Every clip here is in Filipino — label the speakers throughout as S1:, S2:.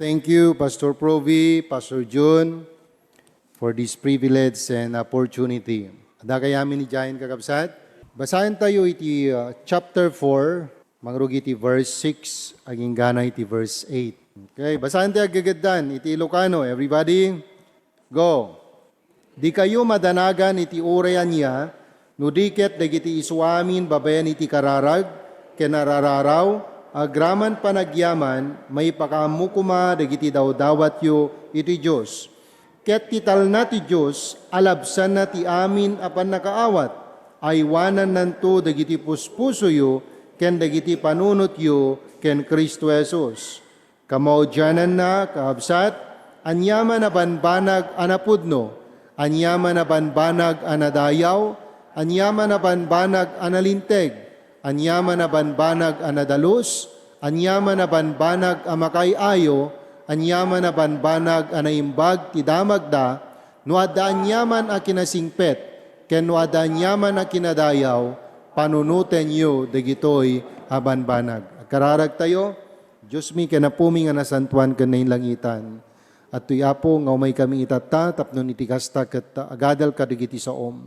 S1: Thank you, Pastor Provi, Pastor June, for this privilege and opportunity. Ada kayamin ni Jayan kakabsat. Basahin tayo iti chapter 4, mangrug iti verse 6, aging gana iti verse 8. Okay, basahin tayo agagadan, iti Ilocano. Everybody, go. Di kayo madanagan iti urayan niya, nudiket dagiti isuamin babayan iti kararag, kenarararaw, agraman panagyaman, may pakamukuma dagiti dawdawat yu iti Diyos. Ket tital na ti Diyos, alabsan na ti amin apan nakaawat, aywanan nanto dagiti puspuso yu, ken dagiti panunot yu, ken Kristo Jesus. Kamaudyanan na, kaabsat, anyaman na banbanag anapudno, anyaman na banbanag anadayaw, anyaman na banbanag analinteg, anyaman na banbanag anadalus, anyaman na banbanag amakayayo, anyaman na banbanag anaimbag ti damagda, nuada anyaman a kinasingpet, ken nuada anyaman a kinadayaw, panunuten yu dagitoy a banbanag. Kararag tayo, Diyos mi kenapumi nga nasantuan ken langitan. At tuy apo nga umay kami itata, tapnon iti kasta ket agadal kadigiti saom.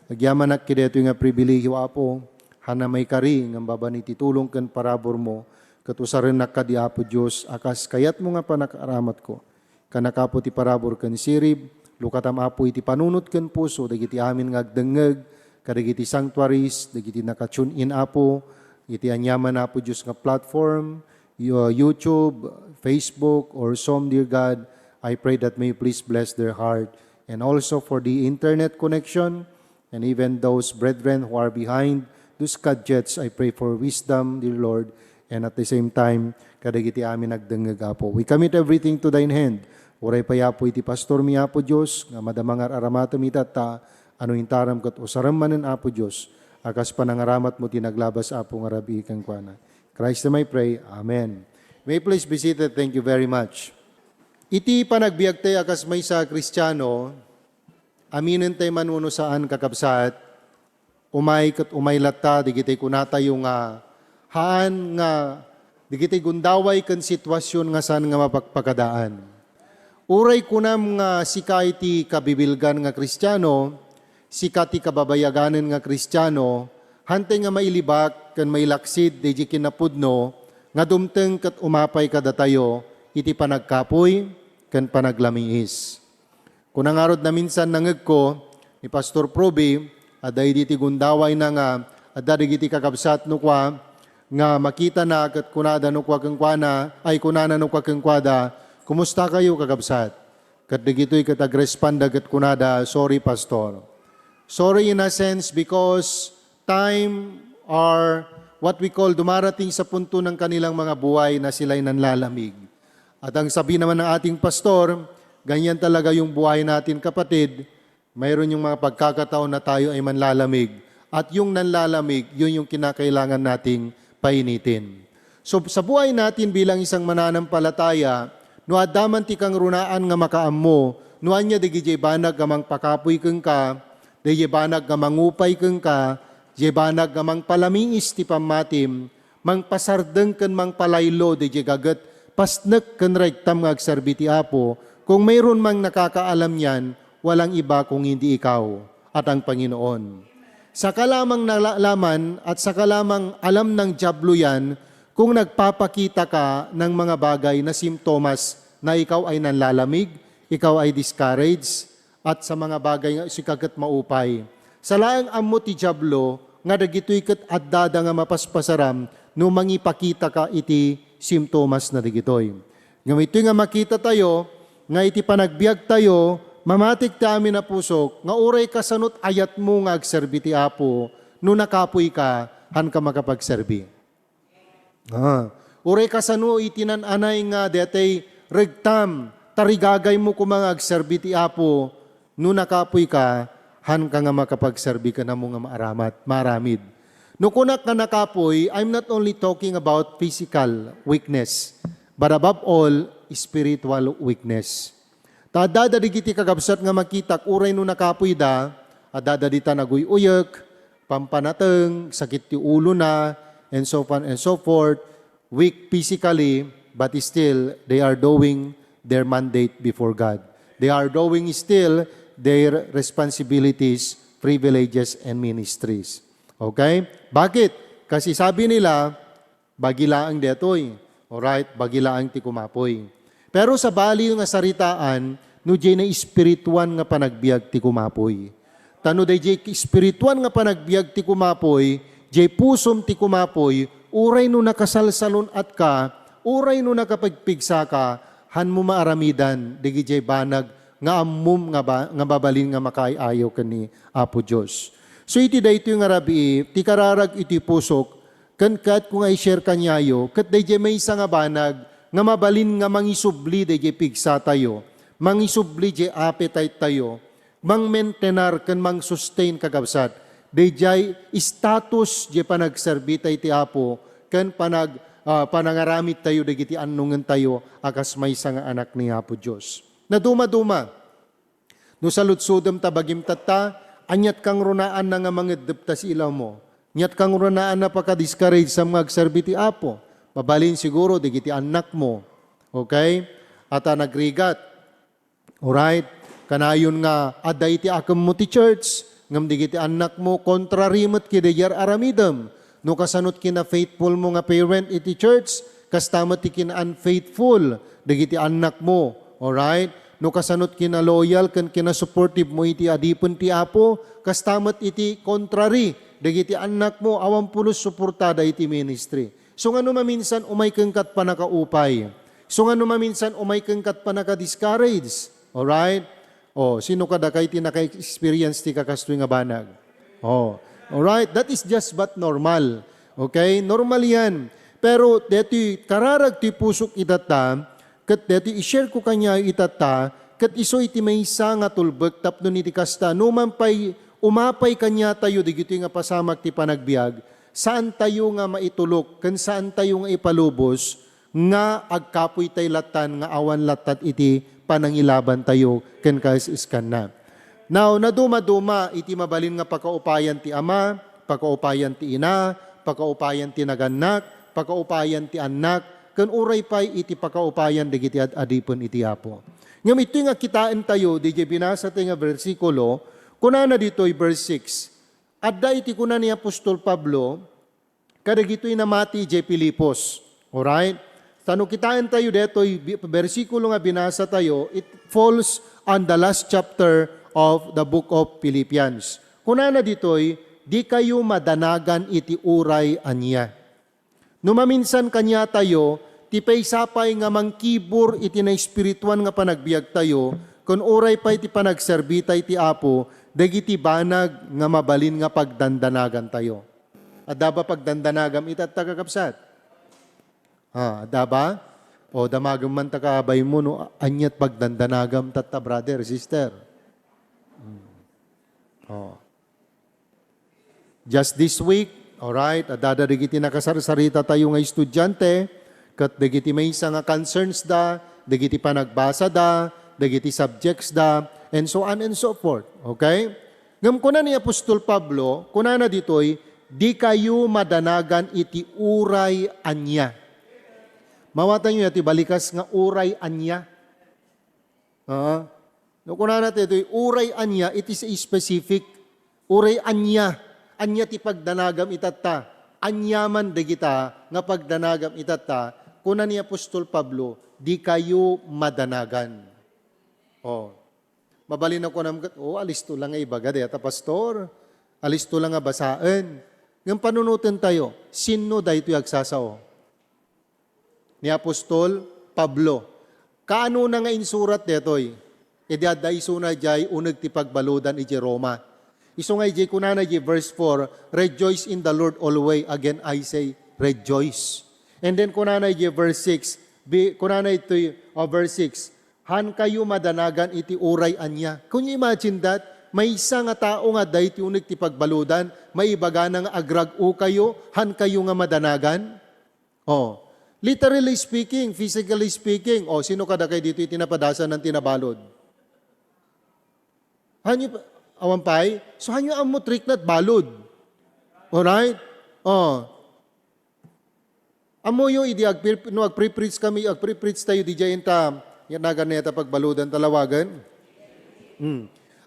S1: Agyaman ak kideto nga pribilehyo apo, hana may kari nga baban iti tulong ken parabor mo, katusaran nak kadi apo Dios akas kayat mo nga panakaramat ko. Kanakapo ti parabor ken sirib, lukatam apo iti panunot ken puso dagiti amin nga agdengeg, kadagiti sanctuaries, dagiti nakatune in apo, iti anyaman apo Dios nga platform, YouTube, Facebook, or some, dear God, I pray that may you please bless their heart. And also for the internet connection, and even those brethren who are behind those gadgets, I pray for wisdom, dear Lord, and at the same time, kadagiti amin nagdengeg apo. We commit everything to thine hand. Uray payapo iti pastor mi apo Diyos, nga madamangar aramatam itata, ano intaram kat usaram manen apo Diyos, akas panangaramat mo tinaglabas apo nga rabi kang kuana. Christ na may pray. Amen. May please be seated. Thank you very much. Iti panagbiag tayo akas may sa Kristiyano, aminin tayo manuno saan kakabsat, umay kat umay lata, digitay kunata yung haan nga, digitay gundaway kan sitwasyon nga saan nga mapagpakadaan. Uray kunam nga sika iti kabibilgan nga Kristiyano, sika ti kababayaganan nga Kristiyano, hantay nga mailibak, kan mailaksid, di kinapudno, nga dumteng kat umapay kada tayo, iti panagkapoy, kan panaglamiis. Kung nangarod na minsan nangeg ko, ni Pastor Probi, aday diti gundaway na nga, aday diti kakabsat nukwa, nga makita na kat kunada nukwa keng kwana, ay kunana nukwa keng kwada, kumusta kayo kakabsat? Kat digito'y katagresponda kat kunada, sorry Pastor. Sorry in a sense because time or what we call dumarating sa punto ng kanilang mga buhay na sila'y nanlalamig. At ang sabi naman ng ating pastor, ganyan talaga yung buhay natin kapatid, mayroon yung mga pagkakataon na tayo ay manlalamig. At yung nanlalamig, yun yung kinakailangan nating painitin. So sa buhay natin bilang isang mananampalataya, no adaman ti kang runaan nga makaammo, no anya digijay banag gamang pakapoy keng ka, digijay banag gamang upay keng ka, jebanag gamang palamiis ti pamatim, mang pasardeng ken mang palaylo di gagat, pasnek ken rektam nga agserbi ti Apo, kung mayroon mang nakakaalam yan, walang iba kung hindi ikaw at ang Panginoon. Sa kalamang nalaman at sa kalamang alam ng dyablo yan, kung nagpapakita ka ng mga bagay na simptomas na ikaw ay nanlalamig, ikaw ay discouraged, at sa mga bagay nga sikagat maupay. Sa laang ammo ti dyablo, nga dagitoy ket addada nga mapaspasaram no mangipakita ka iti simptomas na dagitoy. Ngem iti nga makita tayo nga iti panagbiag tayo mamatik ti amin na pusok nga uray kasanot ayat mo nga agserbi ti Apo no nakapoy ka han ka makapagserbi. Uray kasano iti nananay nga detay regtam tarigagay mo kumanga agserbi ti Apo no nakapoy ka han ka nga makapagserbi ka na mo nga maramid. No kunak nga nakapoy, I'm not only talking about physical weakness, but above all, spiritual weakness. Tada digiti kagabsat nga makitak, uray no nakapoy da, adada dita naguyuyek, pampanateng, sakit ti ulo na, and so on and so forth, weak physically, but still, they are doing their mandate before God. They are doing still their responsibilities, privileges, and ministries. Okay? Bakit? Kasi sabi nila, bagilaang detoy. Alright? Bagilaang ti kumapoy. Pero sa bali nga saritaan, no jay na espirituan nga panagbiag ti kumapoy. Tano day jay espirituan nga panagbiag ti kumapoy, jay pusom ti kumapoy, uray no nakasalsalon at ka, uray no nakapagpigsa ka, han mo maaramidan, digi jay banag, nga ammum nga babalin nga makaayaw kani Apo Diyos. So iti dayto yung arabi, ti kararag iti pusok, kan kat kung ay share kanyayo, kat day jay may isa nga banag, nga mabalin nga mangisubli day jay pigsa tayo, mangisubli jay appetite tayo, mang maintenar kan mang sustain kagabsat, day jay status jay panagserbitay ti Apo, kan panangaramit tayo, dagiti annungan tayo, akas may nga anak ni Apo Diyos. Na duma-duma, no saludsudam tabagim tata, anyat kang runaan na nga mga depta si ilaw mo, anyat kang runaan na paka-discourage sa mga agserbiti Apo, mabalin siguro, dagiti anak mo, okay? At nagrigat, alright? Kanayon nga, aday ti akam mo ti church, ngam digiti anak mo, kontrarimot kidayar aramidam, no kasanot kina faithful mo nga parent iti church, kastamat ti kina unfaithful, digiti anak mo, alright? No kasanot kina loyal, kan kina supportive mo iti adipon ti Apo, kastamat iti contrary, digiti anak mo, awampulos suportada iti ministry. So nga no maminsan, umay kengkat pa nakaupay. So nga no maminsan, umay kengkat pa naka-discourage. Alright? Oh, sino kada kay ti naka-experience ti kakastoy nga banag? Oh, alright? That is just but normal. Okay? Normal yan. Pero deti kararag ti pusok itata, kat deti i-share ko kanya itata, kat iso iti may isa nga tulbek tapno ni ti kasta, numampay umapay kanya tayo, digito nga pasamak ti panagbiag, saan tayo nga maitulok, kan saan tayo nga ipalubos, nga agkapoy tay latan, nga awan latat iti panangilaban tayo, kan iskan na. Now, na duma-duma, iti mabalin nga pakaupayan ti ama, pakaupayan ti ina, pakaupayan ti naganak, pakaupayan ti anak, kan uray pay iti pakaupayan digiti adipon iti Apo. Ngam ito nga kitaan tayo, di binasa tayo nga versikulo, kunana dito'y verse 6. Adda iti kunan ni Apostol Pablo, kadagito'y namati J. Pilipos. Alright? Tano kitaan tayo dito'y versikulo nga binasa tayo, it falls on the last chapter of the book of Philippians. Kunana dito'y, di kayo madanagan iti uray anya. Numaminsan kanya tayo, tipay sapay nga mangkibur iti na espirituan nga panagbiag tayo, kun oray pa iti panagserbita iti Apo, dagiti banag nga mabalin nga pagdandanagan tayo. Adaba pagdandanagam itat tagakapsat? Adaba? O damagam man takabay mo, no, anyat pagdandanagam tata brother, sister. Just this week, alright, adada digiti nakasarsarita tayo nga estudyante, kat dagiti may isa nga concerns da, dagiti panagbasa da, dagiti subjects da, and so on and so forth. Okay? Ngam kuna ni Apostol Pablo, kuna na ditoy, di kayo madanagan iti uray anya. Mawatan nyo iti balikas nga uray anya. No, kuna na ditoy, uray anya, it is a specific, uray anya. Anya ti pagdanagam itata, anyaman dagita nga pagdanagam itata, kuna ni Apostol Pablo, di kayo madanagan. Mabalin ako naman, alisto lang nga ibaga, deta pastor, alisto lang nga basaan. Ngayon panunutin tayo, sino da ito agsasao? Ni Apostol Pablo. Kaano na nga insurat detoy? Idada isuna jay unag ti pagbaludan iti Roma. Iso nga iti kunana iti verse 4, rejoice in the Lord always. Again, I say, rejoice. And then kunana iti verse 6, kunana iti verse 6, han kayo madanagan iti uray anya. Kung you imagine that, may isa nga tao nga dahit unig ti pagbaludan, may ibaga nga agrag-o kayo, han kayo nga madanagan. Literally speaking, physically speaking, sino kada kayo dito itinapadasan ng tinabalod? Hanyo, awampay, so hanyo ang mo trick na't balod. Alright? Amo yung idi no agpre-preach kami, agpre-preach tayo di jayin ta, yan na ganeta pagbaludan talawagan.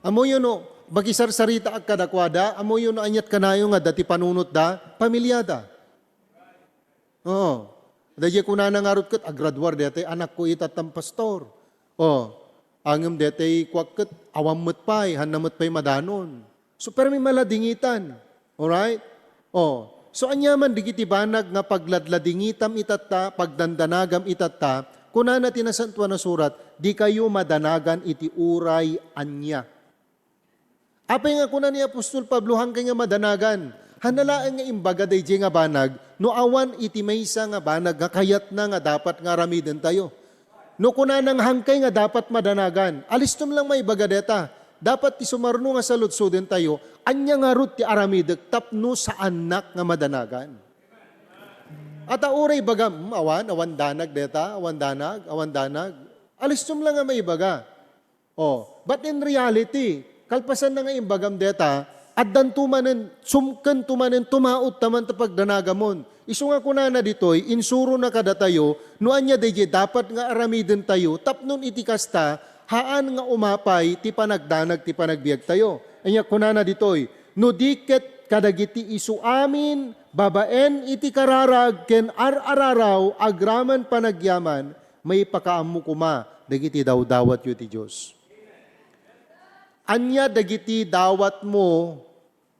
S1: Amo yun no, bagisarsarita ag kadakwada, amo yun no anyat kanayo nga dati panunot da, pamilyada. Oo. Dahil kuna nang arot kat, agradwar dete, anak ko itatang pastor. Angam dete, kwak kat, awamot pa'y, hanamot pa'y madanon. So, pero may maladingitan. Alright? So, anyaman, digiti banag nga pagladladingitam itata, pagdandanagam itata, kuna na tinasantuan na surat, di kayo madanagan iti uray anya. Apay nga kuna ni Apostol Pablo, hangkay nga madanagan, hanalaan nga imbaga day nga banag, no awan iti maysa nga banag, nga kayat na nga dapat nga ramiden tayo. No kuna nang hangkay nga dapat madanagan, alistom lang may baga deta, dapat ti sumarno nga saludsuden tayo, anya nga rut ti aramidek tapno sa anak nga madanagan. At auray baga, awan danag deta, awan danag, alistom lang nga may baga. But in reality, kalpasan na nga imbagam deta, at dan tumanen, sumken tumanen, tumaot taman tapag danagamon. Isu nga kuna na ditoy, insuro na kada tayo, no anya deje dapat nga aramiden tayo, tapnon iti kasta, haan nga umapay, ti panagdanag, ti panagbiag tayo. Anya kuna na ditoy, no diket kadagiti isu amin, babaen iti kararag, ken araraw, agraman panagyaman, may pakaamu kuma, dagiti daw-dawat yu ti Diyos. Anya dagiti dawat mo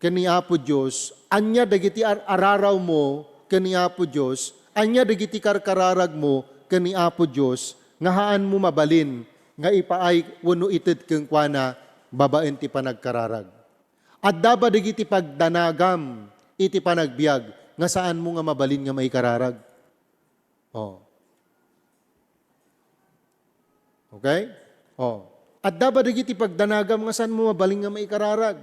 S1: kani Apo Diyos, anya dagiti araraw mo kani Apo Diyos, anya dagiti karkararag mo kani Apo Diyos, nga haan mo mabalin, nga ipaay wano ited keng kuana, babaen ti panagkararag. At daba dagiti pagdanagam, iti panagbiag, nga saan mo nga mabalin nga may kararag. Okay? At daba dagiti pagdanagam nga saan mo mabaling nga maikararag.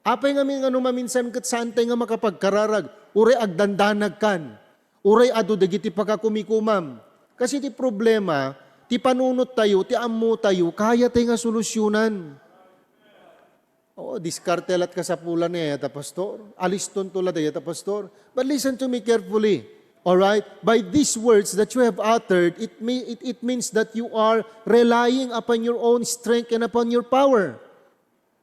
S1: Apay nga nga maminsan kat saan tayo nga makapagkararag. Uray agdandanag kan. Uray ado dagiti pagkakumikumam. Kasi ti problema, ti panunot tayo, ti ammo tayo, kaya tayo nga solusyonan. Diskartelat ka sa pula niya, yata pastor. Aliston tulad yata pastor. But listen to me carefully. Alright? By these words that you have uttered, it means that you are relying upon your own strength and upon your power.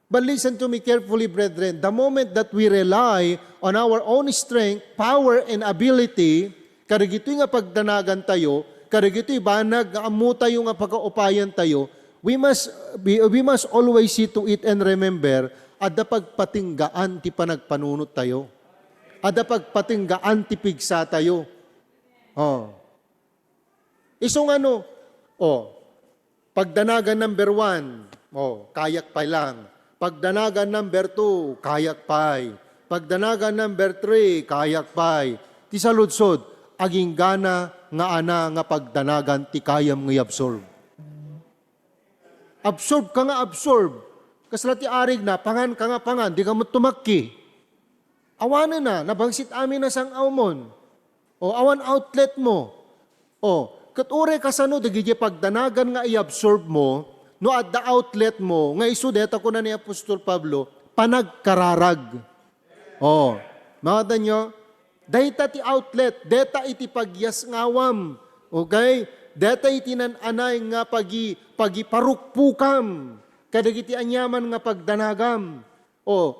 S1: But listen to me carefully, brethren. The moment that we rely on our own strength, power, and ability, karigito'y nga pagdanagan tayo, karigito'y banag, nga amu tayo nga pagkaupayan tayo, we must always see to it and remember, ada pagpatinggaan ti panagpanunot tayo. Ada pagpatinggaan ti pigsa tayo. Isong pagdanagan number 1, kayak pa lang. Pagdanagan number 2, kayak pay. Pagdanagan number 3, kayak pay. Ti saludsod, aging gana nga ana nga pagdanagan ti kayam nga absorb. Absorb ka nga absorb. Kasla ti arig na, pangan ka nga pangan, di ka mo tumakki. Awanan na, nabangsit amin na sang awmon. Awan outlet mo. Katore kasano, dagiti pagdanagan nga i-absorb mo, no at the outlet mo, nga isudeta ko na ni Apostol Pablo, panagkararag. Mga nyo, data ti outlet, data iti pagyas ngawam. Okay? Data iti nananay nga pagiparukpukam. Kadagiti anyaman nga pagdanagam.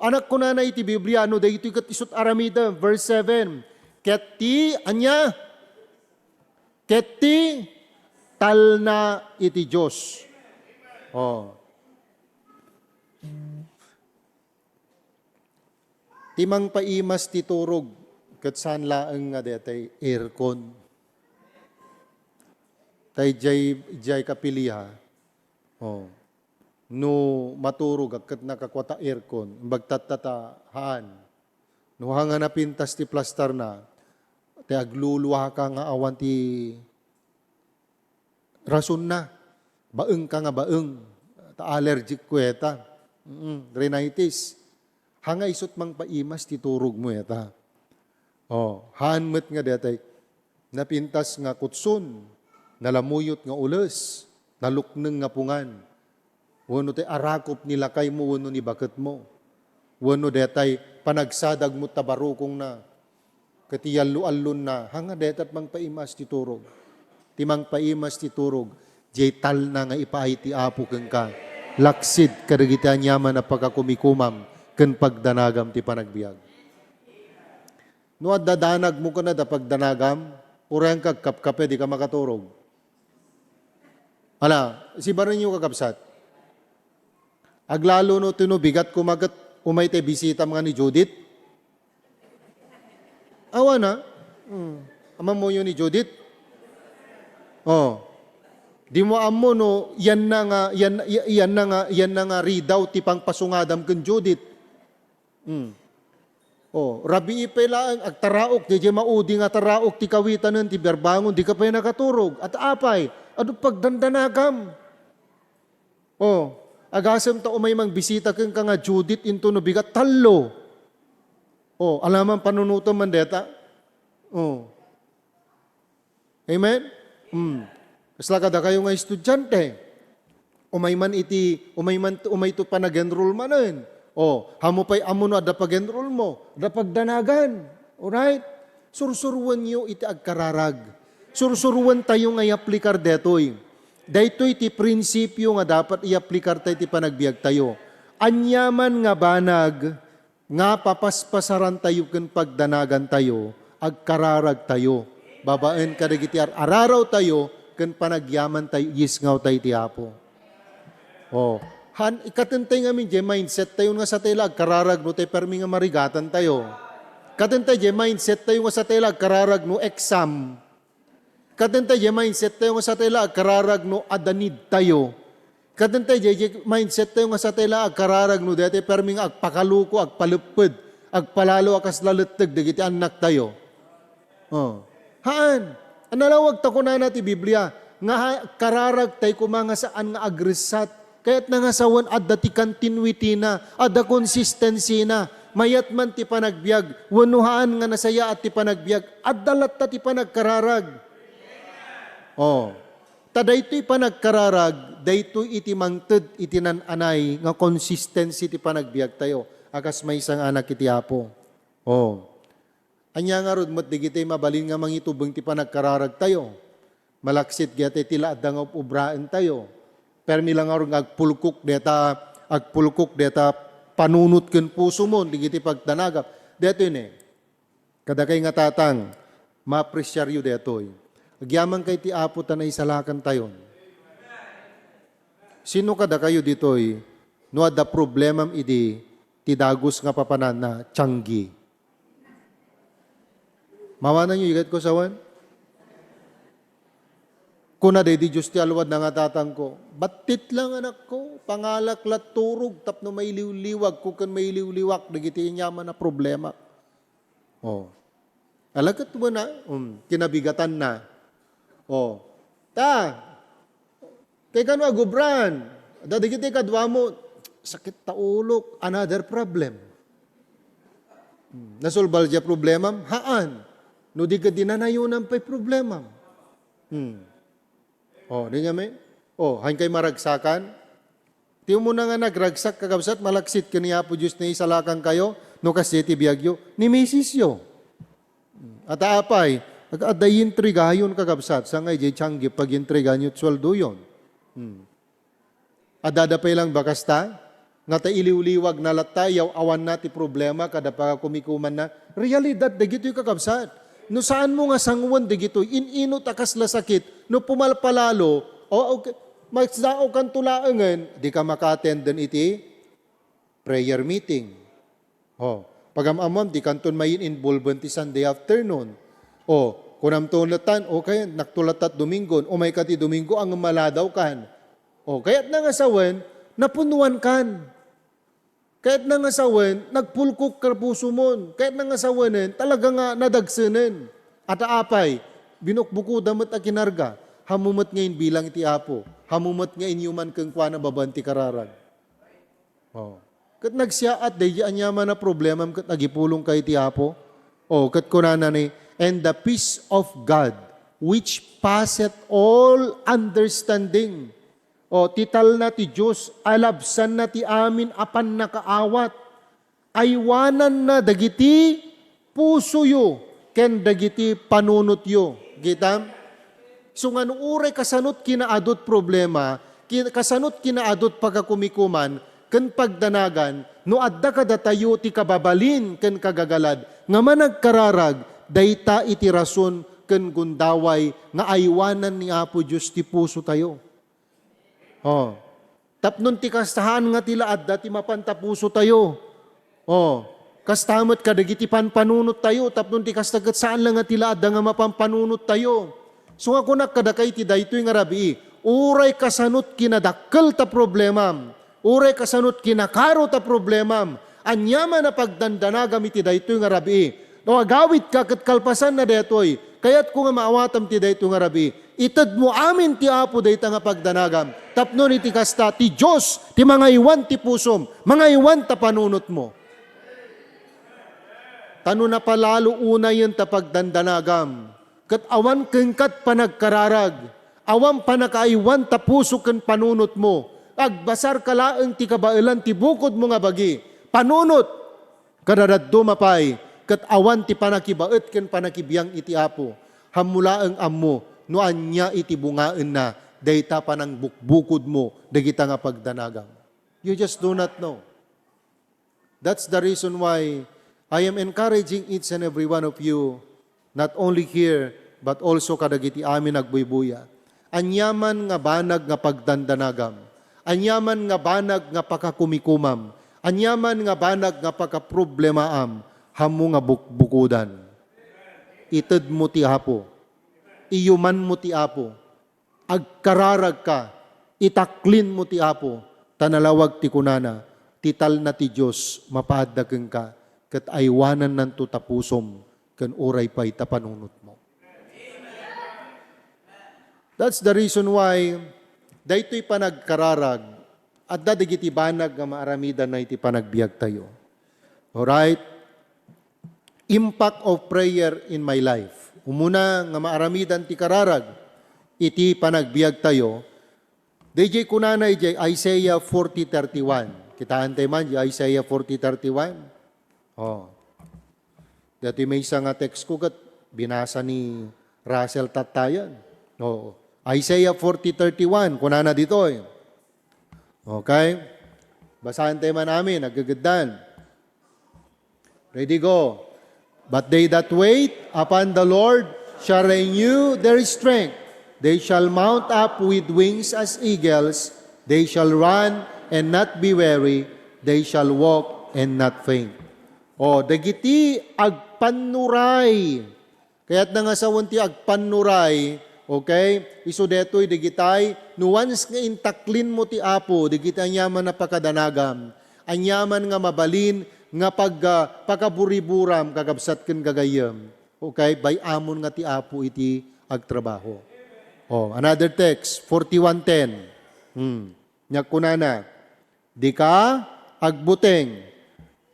S1: Anak ko na iti Biblia, dahito kat isut aramida, verse 7. Keti talna iti Diyos. Timang paimas ti turog, kat saan laeng nga detay aircon. Tay jay kapiliha. No maturog, kat nakakwata aircon, bagtatatahaan. No hanga na pintas ti plaster na, te agluluha ka nga awan ti rason na. Baeng ka nga baeng. Allergic ko eta. Rhinitis. Hanga isot mang paimas ti turog mo eta. Hanmet nga detay. Napintas nga kutsun. Nalamuyot nga ules. Nalukneng nga pungan. Wano te arakop nilakay mo, wano ni baket mo. Wano detay panagsadag mo tabarukong na. Katiyallo-allon na, hanga detat mang paimas ti turog. Timang paimas ti turog, jay tal na nga ipaay ti apo keng ka. Laksid kadagitian yaman na pagkakumikumam, ken pagdanagam ti panagbiag. No at dadanag mo ka na da pagdanagam, urang kag kapkape di ka makaturog. Hala, si barin nyo kakapsat. Aglalo no tinubigat kumagat umay te bisita mga ni Judith. Awa na. Ama mo yun ni Judith. Oh. Di mo amo no, yan na nga ridaw ti pangpasungadam ken Judith. Oh, rabi ipela ang agtaraok, di maudi nga taraok ti kawitanen ti berbangon, di ka pa nakaturog. At apay, adu pagdandanagam. Oh, agasem ta umay mang bisita ken ka nga Judith into no bigat tallo. Oh, alaman panunuto man deta. Oh. Amen? Kasla kada kayo nga estudyante. Umay to pa nag-enroll manen. O, hamo pa'y amo no ada pag-enroll mo. Ada pagdanagan. Alright? Sursuruan nyo iti agkararag. Sursuruan tayo nga i-aplikar detoy. Daytoy iti prinsipyo nga dapat i-aplikar tayo iti panagbiag tayo. Anyaman nga banag, nga papaspasaran tayo ken pagdanagan tayo, agkararag tayo. Babaen kadagiti araraw tayo, ken panagyaman tayo, yisngaw tayo ti Apo. Oh, ikatentay nga min, mindset tayo nga sa tela, agkararag no tayo permi nga marigatan tayo. Katentay mindset tayo nga sa tela, agkararag no exam. Katentay mindset tayo nga sa tela, agkararag no adanid tayo. Katentay mindset tayo nga sa tela, agkararag no dete permi nga agpakaluko, agpalupod, agpalalo akas laleteg, dagiti anak tayo. Oh. Haan, analawag ta ko na ti Biblia, nga kararag tay kumanga saan nga agresat, kaya't nangasawan adda ti continuity na, adda consistency na, mayat man ti panagbiag, wanuhaan nga nasaya at ti panagbiag, addalat ta ti panagkararag. Oh, taday to'y panagkararag, daytoy iti mangted iti nananay, nga consistency ti panagbiag tayo, akas may isang anak iti Apo. Oh, anya nga rod, digitay mabalin nga mangitubang ti panagkararag tayo. Malaksit gete tila adda nga ubraan tayo. Permi lang nga agpulkok deta panunot ken puso mo, digiti pagtanagap. Deto yun kada kay nga tatang, ma-apresyaryo detoy. Agyaman kay ti Apo tanay salakan tayon. Sino kada kayo ditoy, no adda problemam idi, ti dagos nga papanan na tiyanggi. Mawanan nyo, igat ko sawan? Kuna day di Diyos ti alwad na nga tatang ko, batit lang anak ko, pangalaklat turog, tapno may liwliwag, kukan may liwliwak, nagiti nyaman na problema. Oh. Alagat mo na, kinabigatan na. Oh. Kay kano agubran, dadigiti kadwa mo, sakit ta ulok, another problem. Nasolbal dya problema, haan. No di ka dinanayunan pa'y problema. Oh, di nga may? Oh, hain kay maragsakan. Tiyo mo na nga nagragsak kagabsat, malaksit kaniya po Diyos na isalakan kayo, no kasi ti biyagyo, ni misis yo. At apay, adayin trigayon kagabsat, sa nga jay tiyanggi, pag intriganyo, swaldo yun. Adadapay lang bakasta, nga ta iliw-liwag na latayaw, awan na ti problema, kada pa kumikuman na, realidad, dagito yung kakabsat. No saan mo nga sangwan digito, inino takas la sakit, no pumalpalalo, magsdao kan tulaangan, di ka maka-attend din iti prayer meeting. Pagamamam, di kanton mayin involvement ti Sunday afternoon. Kunam tulatan, okay, naktulatat Domingo, may kati Domingo ang maladaw kan. Kaya't nangasawan, napunuan kan. Kaya't nangasawan, nagpulkok karpuso mon. Kaya't nangasawanin, talaga nga nadagsanin. At apay, binukbuko damat a kinarga, hamumat ngayon bilang iti Apo, hamumat ngayon yuman keng kwa na babanti kararag. Kat nagsiyaat, dayaan yaman na problema, kat nagipulong kay iti Apo. Kat kunana ni, and the peace of God, which passeth all understanding, tital na ti Diyos, alabsan na ti amin apan nakaawat, aywanan na dagiti puso yo, ken dagiti panunotyo. Kita? So nga nung uray kasanot kinaadot problema, kasanot kinaadot pagkakumikuman, ken pagdanagan, no adda kada tayo ti kababalin ken kagagalad, nga managkararag, dayta iti rason ken gundaway, nga aywanan ni Apo Diyos ti puso tayo. Oh. Tapnon ti kastahan nga tila adda ti mapantapuso tayo. Oh. Kastamot kadagiti panpanunot tayo, tapnon ti kastagat saan lang nga tila adda nga mapampanunot tayo. So nga kunak kadakay ti daytoy nga rabi, uray kasanot kinadakkel ta problemam, uray kasanot kinakaro ta problemam, anyaman na pagdandanagam iti daytoy nga rabi. No agawit ka ket kalpasan na daytoy, kayat ko nga maawatam ti daytoy nga rabi, ited mo amin ti Apo dayta nga pagdanagam, tapnon iti kasta ti Dios ti mga iwan ti pusom, mga iwan ta panunot mo. Tano na palalo una yun ta pagdandanagam, kat awan kengkat panagkararag, awan panakaiwan ta puso ken panunot mo, agbasar kalaeng ti kabailan ti bukod mo nga bagi, panunot, kadadaddo mapay, kat awan ti panakibaet ken panakibiyang iti Apo, hamulaeng ammo, no anya iti bungaen na, dayta panang bukbukod mo, dagita nga pagdanagam. You just do not know. That's the reason why I am encouraging each and every one of you, not only here, but also kadagiti amin nagbuybuya. Anyaman nga banag nga pagdandanagam. Anyaman nga banag nga pakakumikumam. Anyaman nga banag nga pakaproblemaam. Hamo nga bukbukudan. Ited mo ti Apo. Iyuman mo ti Apo. Agkararag ka. Itaklin mo ti Apo. Tanalawag ti kunana. Tital na ti Diyos mapaadageng ka. Kat aywanan ng tutapusom. Kan uray pa'y tapanunot mo. That's the reason why daytoy panagkararag at dadigiti banag nga maaramida na iti panagbiag tayo. Alright? Impact of prayer in my life. Umuna nga maaramidan ti kararag iti panagbiag tayo. DJ kunana iti Isaiah 40:31. Kitaan tayo man, Isaiah 40:31. Oh. Dati may isang text ko kat binasa ni Russell Tatayan. Oh. Isaiah 40:31, kunana dito eh. Okay? Basahan tayo man namin, nagagandaan. Ready, go. But they that wait upon the Lord shall renew their strength. They shall mount up with wings as eagles. They shall run and not be weary. They shall walk and not faint. Oh, dagiti agpanuray. Kaya't na nga sa wanti agpanuray, okay? Iso detoy digitay, no once nga intaklin mo ti Apo, digita anyaman na pakadanagam, anyaman nga mabalin, nga pagkaburiburam, kagabsat ken gagayam. Okay? By amon nga ti Apo iti agtrabaho. Oh, another text, 41:10. Nyak kunana, di ka agbuteng,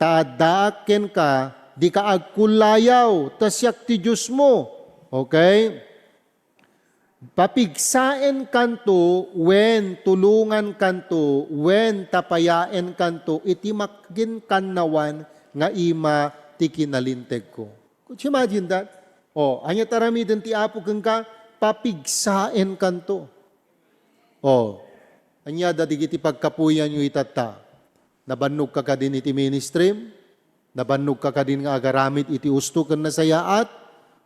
S1: taadaaken ka, di ka agkulayaw, tasyak ti Diyos mo. Okay? Papigsaen kanto, when tulungan kanto, when tapayaen kanto, iti makgin kannawan, nga ima ti kinalinteg ko. Could you imagine that? Oh, anya taramiden ti Apo keng ka, papigsaen kanto. Oh, anya dadigiti pagkapuyan yu itata. Nabannog ka din iti ministry, nabannog ka din nga agaramit iti usto ken nasayaat,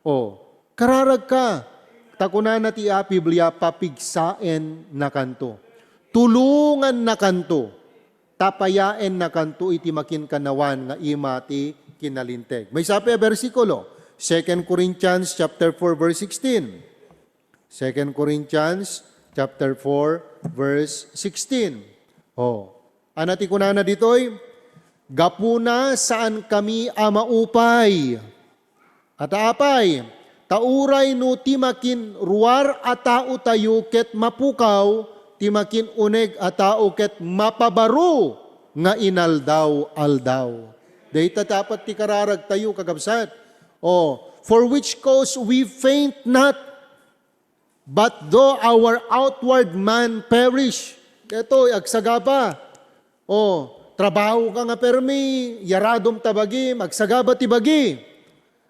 S1: o, kararag ka, takunan na ti Biblia, papigsaen na kanto, tulungan na kanto, tapayaen na kanto, iti makinkanawan nga ima ti kinalinteg. May sabi a versikulo, 2 Corinthians chapter 4 verse 16. 2 Corinthians chapter 4 verse 16. Oh, anati kunana ditoy, gapuna saan kami maupay. At apay, tauray no timakin ruar a tao tayo ket mapukaw, timakin uneg a tao ket mapabaro nga inaldaw-aldaw. Dayta dapat ti kararag tayo kagabsat. Oh, for which cause we faint not, but though our outward man perish. Ito, agsagaba. Oh, trabaho ka nga permi, yaradom tabagi, magsagaba ti bagi.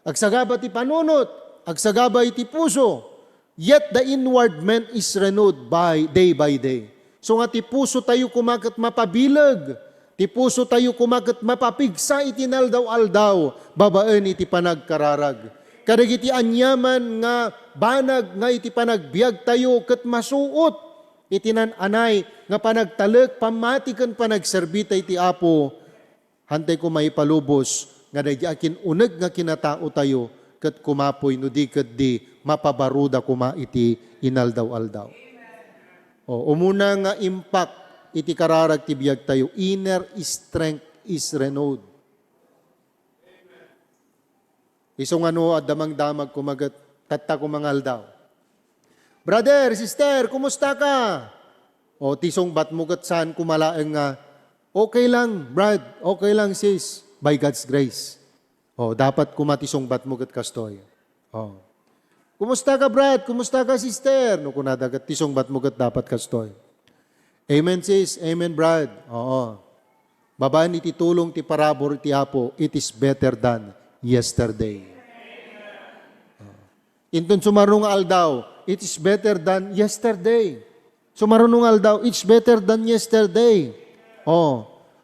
S1: Agsagaba ti panunot, agsagaba iti puso, yet the inward man is renewed by day. So nga ti puso tayo kumakat mapabilag, ti puso tayo kumakat mapapigsa iti naldaw-aldaw, babaan iti panagkararag. Kadagiti anyaman nga banag nga iti panagbiag tayo ket masuot, iti nananay nga panagtalek, pamatikan panagserbita iti Apo, hantay ko maipalubos, nga dahil akin uneg nga kinatao tayo, ket kumapoy no di ket di mapabaruda kuma iti inaldaw-aldaw. Umuna nga impact iti kararag ti biag tayo, inner strength is renewed. Isong ano damang-damag kumagat, tatta kumangaldaw. Brother, sister, kumusta ka? Tisong bat mo kat saan kumalaang nga, okay lang, Brad, okay lang sis, by God's grace. Dapat kumatisong bat mo kat kastoy. Kumusta ka, Brad? Kumusta ka, sister? No, kunadagat tisong bat mo kat dapat kastoy. Amen, sis. Amen, Brad. Babaan iti tulong ti parabor ti Apo, it is better than yesterday. Intun sumarunong aldaw, it is better than yesterday. Sumarunong aldaw, it's better than yesterday.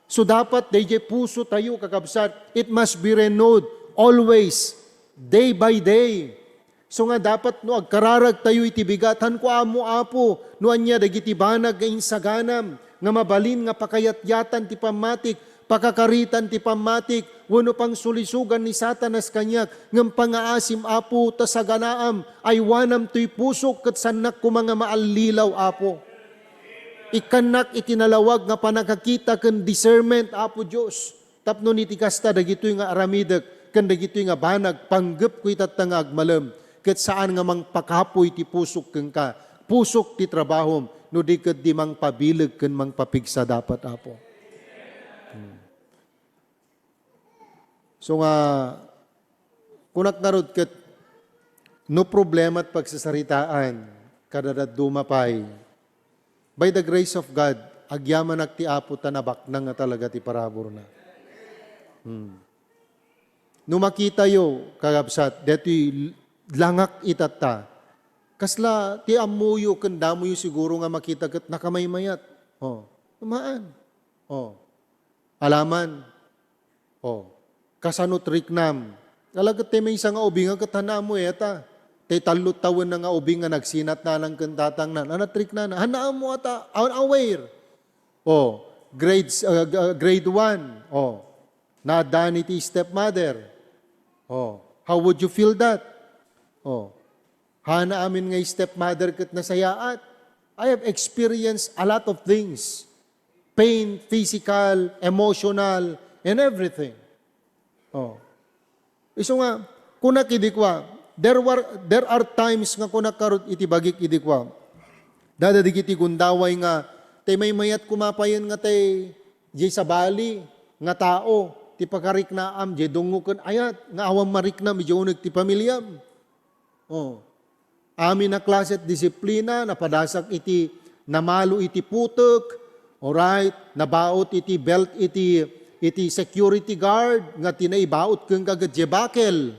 S1: So dapat, DJ puso tayo kakabsat, it must be renewed always, day by day. So nga dapat no agkararag tayo iti bigatan ko amo Apo, no anya dagiti banag nga insaganam, nga mabalin nga pakayatyatan ti pamatik, pakakaritan ti pamatik, wano pang sulisugan ni Satanas kanyak, ngam pangaasim Apo, tasaganaam, ay wanam tuy pusok kat sanak ko mga maallilaw Apo. Ikanak itinalawag nga panagkakita ken discernment Apo Diyos. Tapno niti kasta dagitoy nga aramidek ken dagitoy nga banag panggep ko itatta nga agmalem ket saan nga mang pakapoy ti pusok ken ka. Pusok ti trabahom no di ket di mang pabileg ken mang papigsa dapat Apo. So nga kunak narod ket no problema at pagsasaritaan kadadad dumapay. By the grace of God, agyaman ti Apo tanabak na nga talaga ti parabor na. No makita yo, kagabsat, deto'y langak itata, kasla ti amuyo, kandamuyo siguro nga makita kat nakamaymayat. Tumaan. Alaman. Kasanot riknam. Talagat ti may isang ubing nga katana mo eta. Tay talot tawen na nga ubing nga nagsinat na lang kantatang na. Anatrik na na. Hanaan mo ata. Aware. Grade 1. Nadaan iti stepmother. How would you feel that? Hana amin nga stepmother kat nasayaat. I have experienced a lot of things. Pain, physical, emotional, and everything. Iso nga, kunak idikwa, there are times nga kunak karot iti bagik idikwa. Dadadigiti gundaway nga, tay may mayat kumapayan nga tay jay sa bali, nga tao, ti pakarik na am, jay dungukan ayat, nga awam marik na, medyo unig ti pamilyam. Amin na klase at disiplina, napadasak iti namalo iti putok, alright, nabaot iti belt iti security guard, nga tinaibaot keng kagadjebakel.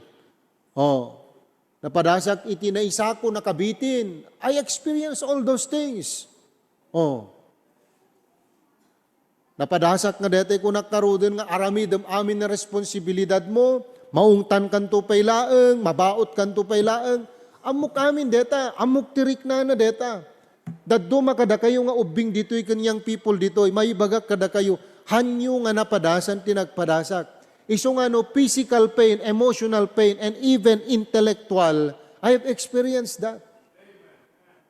S1: Napadasak iti naisako nakabitin. I experience all those things. Napadasak nga dete ko nakaruden nga aramidem amin na responsibilidad mo, maungtan kanto pay laeng, mabaot kanto pay laeng, amok amin deta, amok tirik na deta. Daddo makada kayo nga ubing dito'y kanyang people dito'y, may bagak kada kayo, hanyo nga napadasan tinagpadasak. Iso nga no, physical pain, emotional pain, and even intellectual, I have experienced that.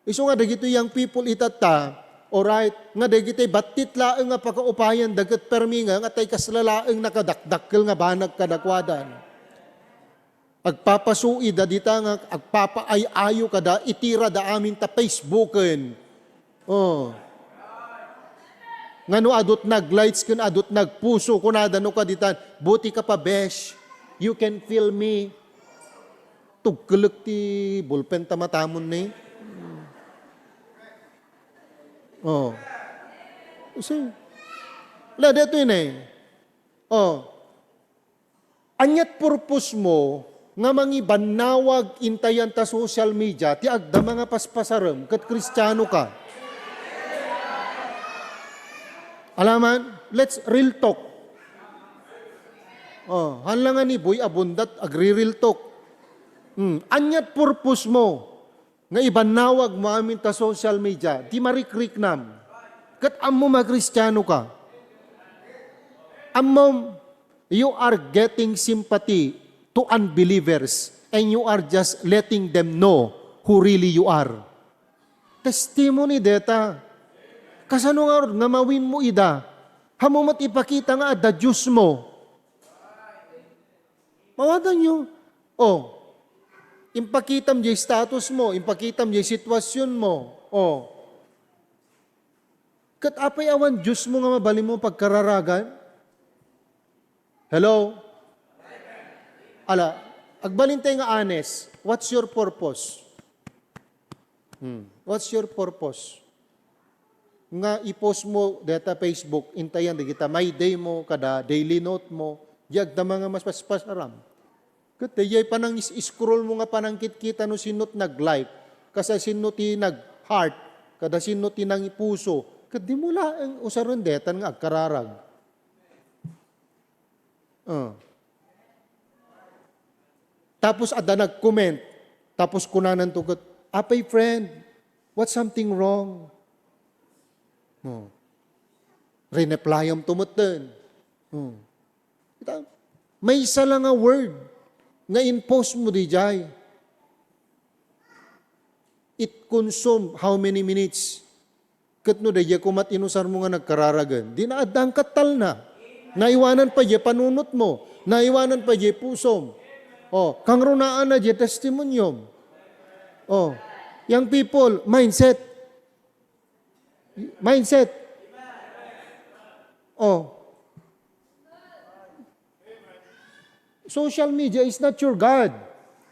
S1: Iso nga dagito yung people itata, alright, nga dagito batit laeng nga pagkaupayan, dagat perminga, nga tay kaslalaeng nakadakdakkel nga banag kadakwadan. Agpapasui da dita nga, agpapaayayo kada, itira da amin ta Facebooken. Nga no adot naglights kun adot nagpuso kunada no kaditan buti ka pa besh, you can feel me. Tugkelek ti bulpen tamatamon ni. So, la deto yun eh. Anyat purpose mo nga mangibanawag intayan ta social media, ti agda mga paspasaram, kat Kristiyano ka. Alaman, let's real talk. Hanlangan ni Boy Abundat, agri-real talk. Anyat purpose mo, nga ibanawag mo amin ta social media, di marikriknam. Kat amo mag-Kristiyano ka. Amo, you are getting sympathy to unbelievers and you are just letting them know who really you are. Testimony deta. Kasano nga nga mawin mo ida, hamumat ipakita nga da Diyos mo. Mawadan nyo, impakitam di status mo, impakitam di sitwasyon mo, kat apay awan Diyos mo nga mabali mo pagkararagan? Hello? Ala, agbalintay nga honest, what's your purpose? What's your purpose? Nga i-post mo data Facebook, intayan di kita, may day mo, kada daily note mo, yag da mga mas paspasaram. Kaya yay panang scroll mo nga panang kita no sinot nag-like, kasi sinot nag-heart, kada sinot nang ipuso, kaya di mo lang usaron detan nga agkararag. Tapos ada nag-comment, tapos kunanan tugot, apay friend, what's something wrong? Reneplayam tumutin. May isa lang nga word nga in-post mo di jay. It consume how many minutes? Katno da jay kumat inusar mo nga nagkararagan. Di na adang katal na. Naiwanan pa jay panunot mo. Naiwanan pa jay pusom. Kang runaan na jay testimonyom. Young people, mindset. Social media is not your God.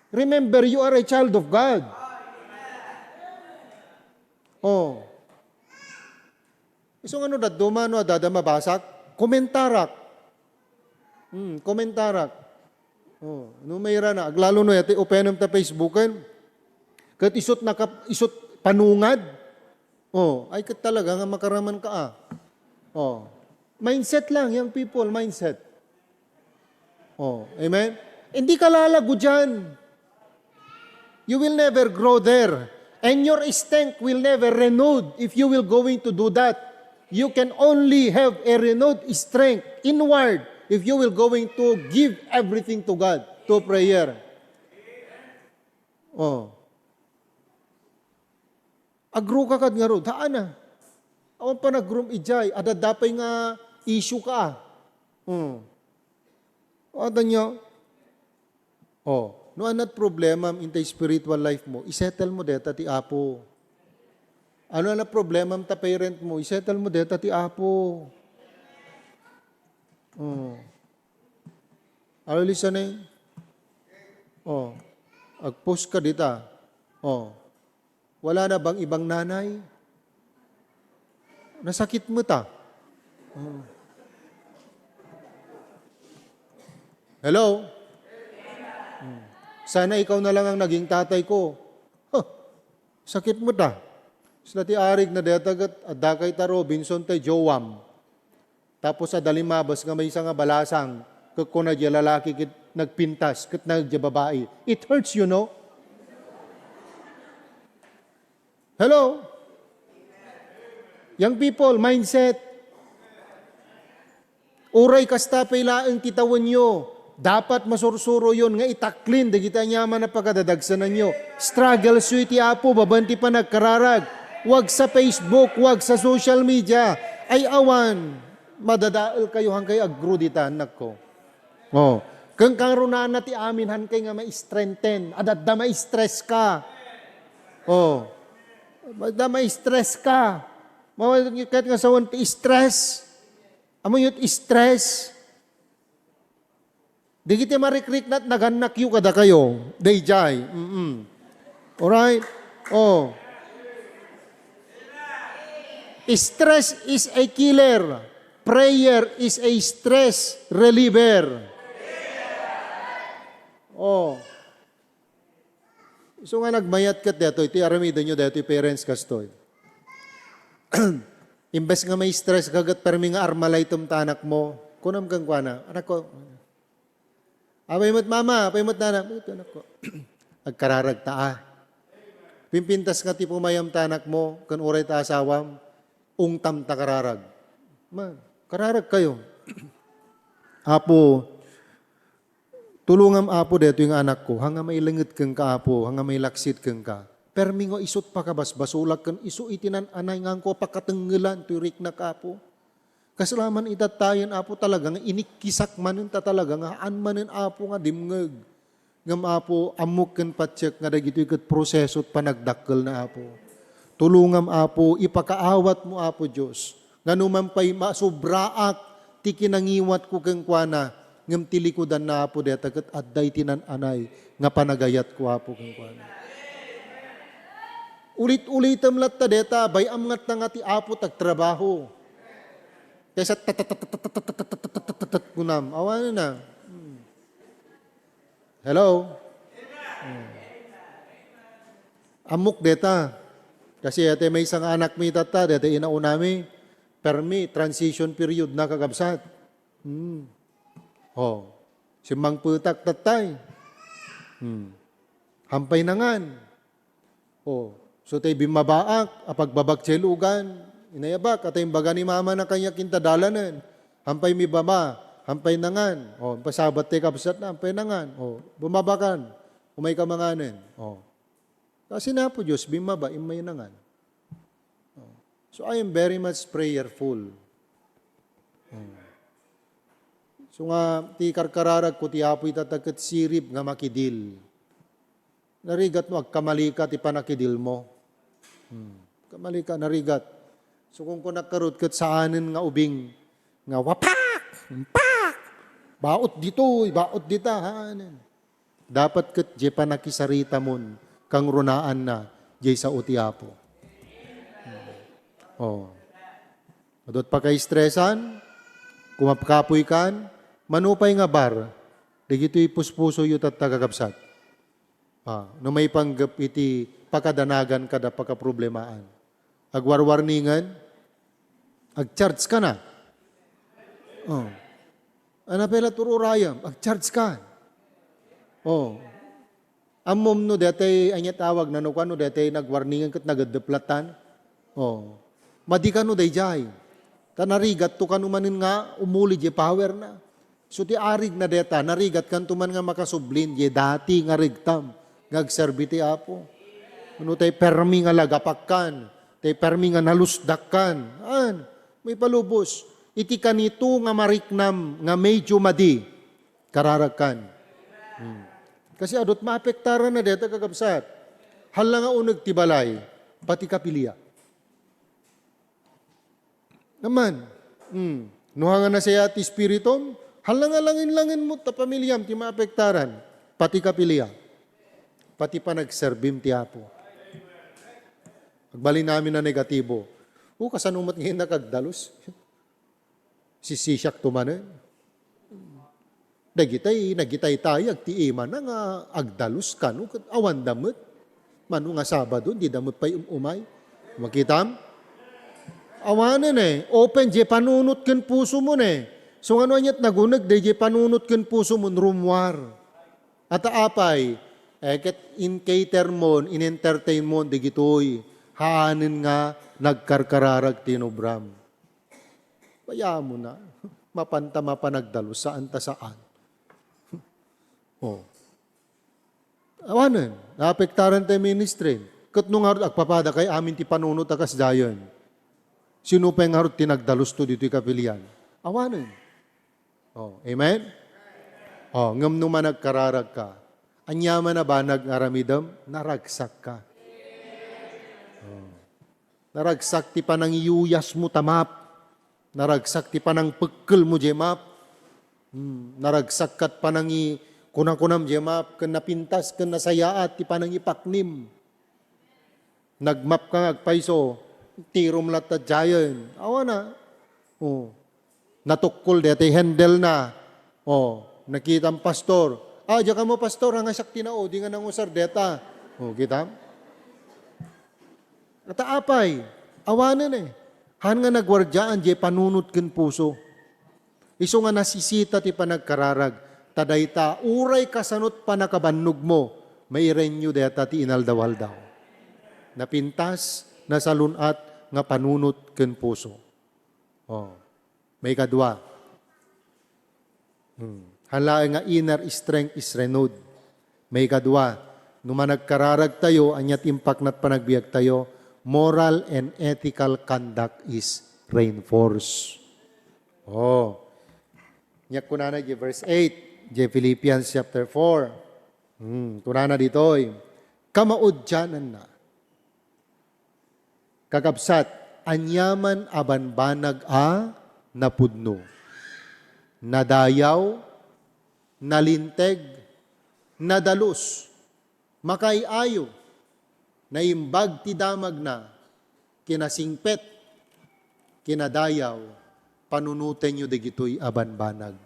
S1: Remember, you are a child of God. So ano da dumano adada mabasak? Komentarak. Komentarak. No mayra na aglalo no yate openem ta Facebooken. Kat isot panungad. Ay kat talaga nga makaraman ka Mindset lang, young people, mindset. Amen? Hindi ka lalago dyan. You will never grow there. And your strength will never renewed if you will going to do that. You can only have a renewed strength inward if you will going to give everything to God, to prayer. Agro ka kad nga ro, haan na. Awan pa nag-groom ijay, adadapay nga issue ka. Ada nyo, no anat problema in the spiritual life mo, isettle mo deta ti Apo. Ano na problema ta parent mo, isettle mo deta ti Apo. Ano listening? Agpost ka dita. Wala na bang ibang nanay? Nasakit mo ta? Hello? Sana ikaw na lang ang naging tatay ko. Sakit mo ta. Sila ti arig na detagat at dakay ta Robinson tay Joam. Tapos sa dalimabas nga may isa nga balasang kakuna di lalaki kit nagpintas kit nagdi babae. It hurts, you know? Hello? Young people, mindset. Uray kasta pailaang kitawan nyo. Dapat masursuro yun nga itaklin. Da kita nyaman na pagkadadagsanan nyo. Struggle suiti Apo, babanti pa nagkararag. Wag sa Facebook, wag sa social media. Ay awan, madadaal kayo hangkay agro dita, anak ko. Kang karunaan na ti amin hangkay nga ma-strengthen. Adad da ma-stress ka. Da ma-stress ka. Kahit nga sawan ti stress. Amo yun stress. Di kita marikrik na't naganak yu kada kayo. Dayjay. Alright? Stress is a killer. Prayer is a stress reliever. So nga nagmayat kat dito, iti aramido nyo dito, parents kastoy. Imbes nga may stress kagat permi nga armalay tum tanak mo, kunam kang kuana, anak ko, apay mo't mama, apay mo't nanak, ito anak ko, agkararag taa. Pimpintas nga ti pumayam tanak mo, kan uray ta asawam, ungtam ta kararag. Kararag kayo. Apo, tulungam apo deto yung anak ko, hanga may langit kang ka apo, hanga may laksit kang ka. Permi nga isot pa kabasbasulak kan, iso itinan anay nga ko pakatenggelan, turik na ka apo. Kasalaman itatayan apo talaga, nga inikisak manin ta talaga, nga haan manin apo nga dimngeg. Ngam apo, amok kan patsyak nga dagito ikat proseso at panagdakkel na apo. Tulungam apo, ipakaawat mo apo Diyos. Nga numampay masubraak, ti kinangiwat ko kang kuana, ngam tilikodan na apo deta kat adday tinananay, nga panagayat ko apo kang kuana. Ulit-ulitam lat ta deta, bayam ngat na nga ti apo tagtrabaho. Kaysa kunam, awan na. Hello? Amok deta. Kasi ate may isang anak mi tata, deta inaunami, permi, transition period na kagabsat. Oh, simang putak tatay. Hampay nangan. Oh, so tayo bimabaak, apagbabak tselugan, inayabak, at yung baga ni mama na kanya kintadalanan. Hampay mi baba, hampay nangan. O, pasabat te kapsat na, hampay nangan. O, bumabakan, umay kamanganin. O, kasi na po Diyos, bimaba, imay nangan. O, so I am very much prayerful. O, so nga, ti karkararag ko, ti apoy tatagkat sirip nga makidil. Narigat mo, agkamalika, ti panakidil mo. Kamalika, narigat. So kung nakarot kat saanin nga ubing, nga wapak! Pak! Baot dito, baot dita. Dapat kat je panakisarita mon, kang runaan na, je sa utiapo. Oh. Adot pa kay stresan, kumapkapoy kan, manupay nga bar, digito'y puspuso yu tat tagagapsat. No may panggap iti pakadanagan kada pakaproblemaan. Agwarwarningan, ag-charge ka na. Oh. Anapela tururayam, ag-charge ka. Oh. Amom no dete anya tawag na no kano dete nagwarningan ket nagadeplatan. Oh. Madi kano dayjay. Tanarigat to kanu manin nga umuli je power na. So ti arig na deta narigat kan tuman nga makasublin je dati nga rigtam ngagserbi ti apo. Ano tay permi nga lagapakkan, tay permi nga nalusdakkan. May palubos. Iti kanito nga mariknam nga medyo madi kararakan. Kasi adot maapektaran na deta kagabsat. Hala nga uneg ti balay, pati kapilya. Naman, nuha nga na siya ti spiritom, hala nga langin-langin mo ta pamilyam ti maapektaran, pati kapilya. Pati pa nagserbim ti apo. Agbalin namin na negatibo. Kasanumat ngayon nakagdalos. Sisisyak tumanen. Nagitay tayo, agtiiman na nga agdalos ka, no? Awan damot. Mano nga Sabado, di damot pa umay. Makitam? Awanan open, je panunot ken puso mo So ano anyat nagunag, je panunot ken puso mo, rumwar. At apay, ket in cater mo, in entertain mo, di gitoy, haanin nga, nagkarkararag tinubram. Paya mo na, mapanta mapanagdalos, saan ta saan. Awanan, naapektaran tayo ministry. Kat nung harot, agpapada kay amin ti panunot akas dayon. Sino pa yung harot tinagdalos to dito kapilian? Awanan. Amen? Ngam nung managkararag ka. Anyaman na ba nag-aramidam? Naragsak ka. Naragsak ti panang iyuyas mo tamap. Naragsak ti panang pekkel mo jemap. Naragsak kat panang kunang-kunam jemap. Ken napintas, ken nasayaat ti panang ipaknim. Nagmap ka agpaiso. Tirom lat jayon. Awa na. Natukol deti handle na. Nakita ang pastor. Diyan ka mo pastor, hanga sakti na di nga nangusar deta. O, kita? Nataapay, awanan eh. Han nga nagwardyaan, di panunot ken puso. Iso nga nasisita ti panagkararag, tadayta, uray kasanot pa nakabannog mo, may renyo deta ti inaldawaldaw. Napintas, nasalunat, nga panunot ken puso. Oh. May kadwa. Halae nga inner strength is renewed. May kadwa. Numa nagkararag tayo, anyat impak nat panagbiag tayo, moral and ethical conduct is reinforced. Oh. Nyak kunana di verse 8, di Philippians chapter 4. Kunana ditoy, kamaudyanan na. Kakabsat, anyaman abanbanag a napudno. Nadayaw, nalinteg, nadalus, makaiayo, naimbag ti damag na, kinasingpet, kinadayaw, panunuten nyo digito'y abanbanag.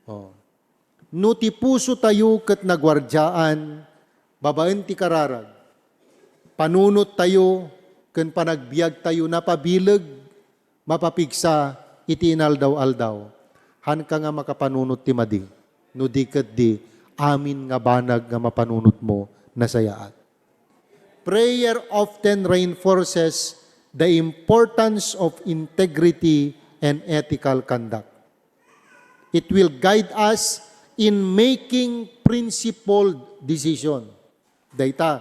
S1: Oh. No ti puso tayo ket nagwardyaan, babaen ti kararag, panunot tayo, ken panagbiag tayo napabileg, mapapigsa, iti inaldaw-aldaw, han ka nga makapanunot ti madi, no di ket di, amin nga banag nga mapanunot mo nasayaat. Prayer often reinforces the importance of integrity and ethical conduct. It will guide us in making principled decision. Dayta.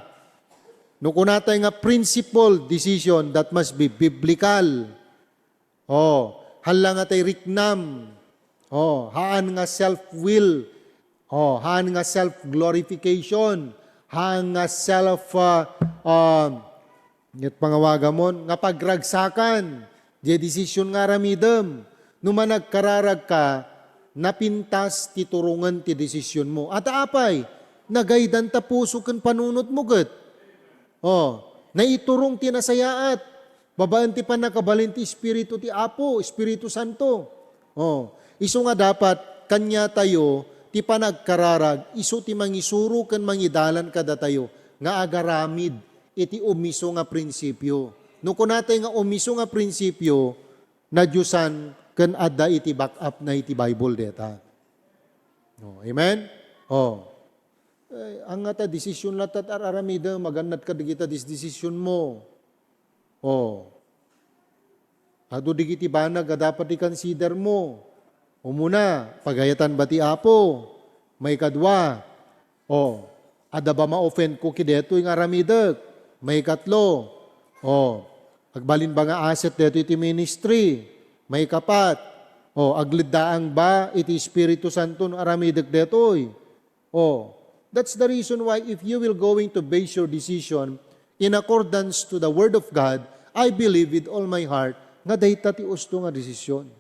S1: No kunatay nga principled decision that must be biblical. Oh, hala nga tay riknam. Oh, haan nga self-will. Oh, haan nga self-glorification. Haan nga net pangawagamon, nga pagragsakan. Di desisyon nga ramidem. Numa nagkararag ka, napintas ti turungan ti desisyon mo. At apay, nagaydan ta puso ken panunot mo ket. Oh, naiturong ti nasayaat. Babaan ti panakabalin ti Espiritu ti Apo, Espiritu Santo. Oh, iso nga dapat kanya tayo ti panagkararag, iso ti mangisuro ken mangidalan kada tayo nga agaramid iti umiso nga prinsipyo. No kunatay nga umiso nga prinsipyo na Diyosan ken adda iti backup na iti Bible deta. Oh, amen? Oh. Ang nga ta desisyon latat araramida magannat ka digita desisyon mo. Oh. Ado digiti banag dapat i-consider mo. Umuna, pagayatan ba ti Apo? May kadwa. Oh. Ada ba ma-offend ko kideto yung aramidag? May katlo. Oh. Agbalin ba nga asset deto iti ministry? May kapat. Oh, agliddaang ba iti Espiritu Santo no aramidag detoy? Oh. That's the reason why if you will going to base your decision in accordance to the Word of God, I believe with all my heart nga dayta ti usto nga desisyon.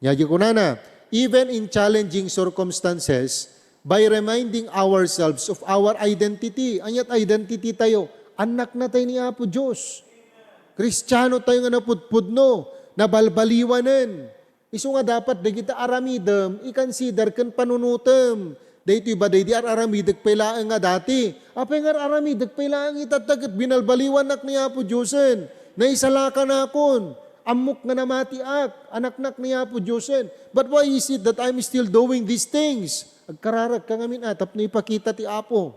S1: Yaji ko na, even in challenging circumstances, by reminding ourselves of our identity, anyat identity tayo, anak na tayo ni Apo Diyos. Kristiyano tayo nga napudpudno, nabalbaliwanan. Iso nga dapat di kita aramidem, i-consider kan panunutem. Dahito iba day di aramideg pailaang nga dati. Apay nga aramideg pailaang itatagat binalbaliwanak ni Apo Diyosen. Naisalaka na akon. Amok nga namatiak. Anak-nak ni Apo Diyosen. But why is it that I'm still doing these things? Agkararag ka ngamin atap na ipakita ti Apo.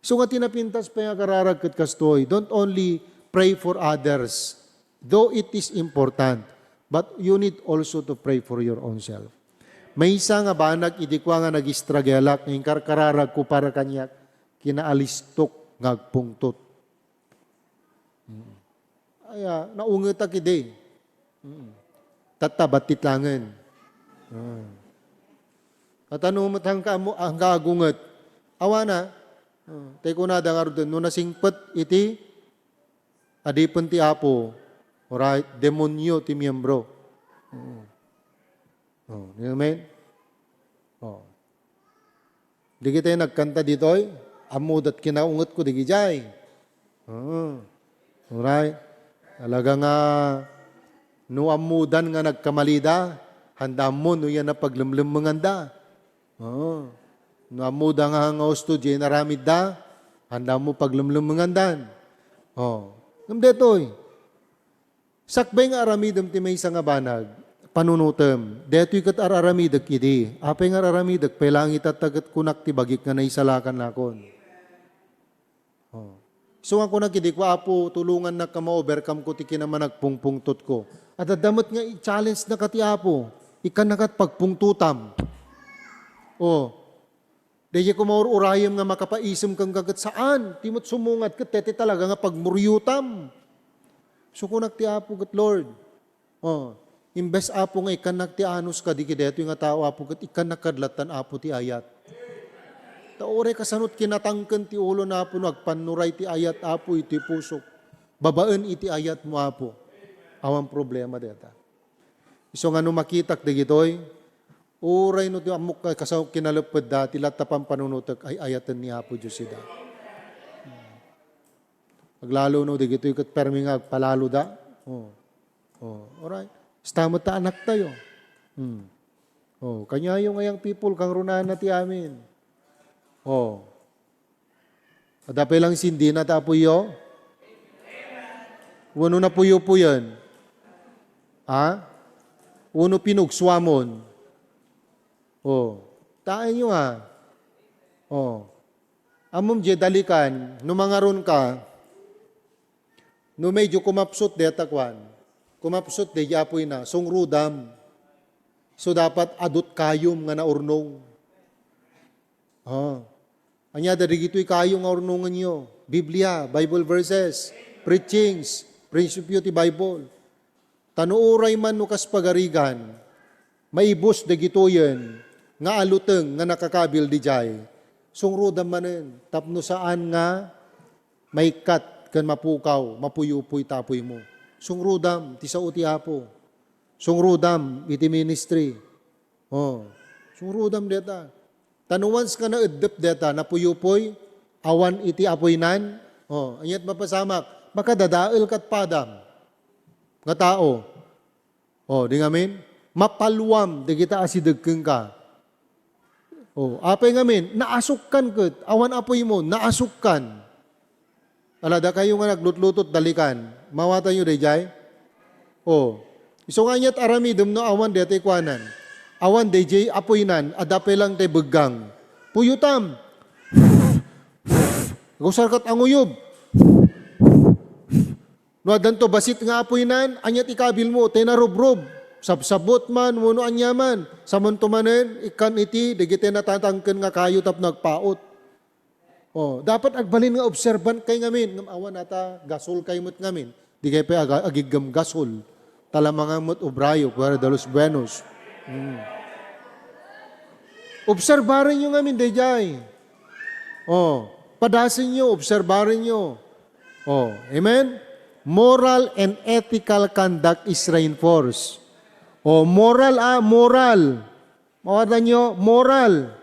S1: So nga tinapintas pa yung kararag kat kastoy. Don't only pray for others. Though it is important. But you need also to pray for your own self. May isa nga banag, idi ko nga nag-istragelak, ng karkararag ko para kanyak, kinaalistok ngagpungtot. Aya, naunget akide. Tatabat titlangan. At ano matang ka mo, ang gagunget. Awa na, tayo ko na dangar doon, no nasingpet iti, adipon ti Apo, alright, demonyo ti miyembro. Oh, amen? Oh. Di kita nagkanta ditoy, amud at kinaungot ko, di gijay. Alright? Talaga nga, no amudan nga nagkamalida, handa mo, no yan na paglimlim manganda. Namuda nga nga usto, dyan naramid da, handa mo paglumlumangandan. Oh. Ngam detoy, sakbay nga aramidam ti may nga banag, panunutem, detoy kat araramidag kidi, apay nga araramidag, pelangit at tagat kunak ti bagik nga naisalakan nakon. Oh. So nga kunak kidi, kwa apo, tulungan na ka ma-overcome ko ti kinaman nagpungpungtot ko. At adamot nga i-challenge na ka ti apo, ikan na kat pagpungtutam. Oh. Dahil ko maururayam nga makapaisam kang kagat saan, timot sumungat kat tete talaga nga pagmuryutam. So kunak ti apo kat Lord, oh, imbes apo nga ikan ti anus ka, di kideto yung nga tao apo kat ikan nakadlatan apo ti ayat. Taore kasanot kinatangken ti ulo na apo, nagpanuray ti ayat apo iti pusok. Babaan iti ayat mo apo. Awang problema deta. So nga no makitak digitoy, uray no ti amok kasaw kinalapad da, tilatapang panunutak ay ayatan ni apo Diyos ida. Paglalo no digitoy kat permi nga palalo da. Oh. Oh, alright. Stamot ta anak tayo. Oh, kanya yung ngayang people kang runahan na ti amin. Oh. Adapay lang sindi na tapuyo. Wano na puyo po yan. Ha? Wano pinugswamon. Oh. Taan nyo ha. Oh. Amom je dalikan, numangaron ka, no medyo kumapsot de takwan. Kumapsot de yapoy na, sungrudam. So dapat adot kayom nga naurnong. Oh. Anya darigito'y kayong nga urnungan nyo. Biblia, Bible verses, preachings, prinsipyo ti Bible. Tanuuray man no kas pagarigan, maibos dagitoyen, nga aluteng nga nakakabil di jay. Sungrudam manen, tapno saan nga may kat kan mapukaw, mapuyupoy tapoy mo. Sungrudam, ti sao ti apo. Sungrudam, iti ministry. Oh, sungrudam deta. Tanuwans ka na edep deta, napuyupoy, awan iti apoynan. Oh, anyat mapasamak, makadadael kat padam. Nga tao. Oh, di ngamin? Mapalwam, di kita asidagkeng ka. Oh, apay ngamin, naasukkan kat, awan apoy mo, naasukkan. Alada kayo nga naglutlutot dalikan, mawata nyo dayjay? Oh, iso nga niya't aramidum no awan dete kwanan. Awan dayjay apoynan, adapay lang tay beggang. Puyutam. Gusarkat ang uyub. No adanto basit nga apoynan, anyat ikabil mo, tenarubrob. Sabsabot man, muno anyaman. Samantumanen, ikan iti, digite natatangken nga kayo tap nagpaot. Oh, dapat agbalin nga observant kay ngamin, ngam awan ata gasol kay mut ngamin. Di kay pa agigam gasol. Talamanga mut obrayo, para dalos buenos. Obserbarin nyo ngamin, dayjay. Oh, padasin nyo, obserbarin nyo. Oh, amen? Moral and ethical conduct is reinforced. Oh, moral. Mawala nyo, moral.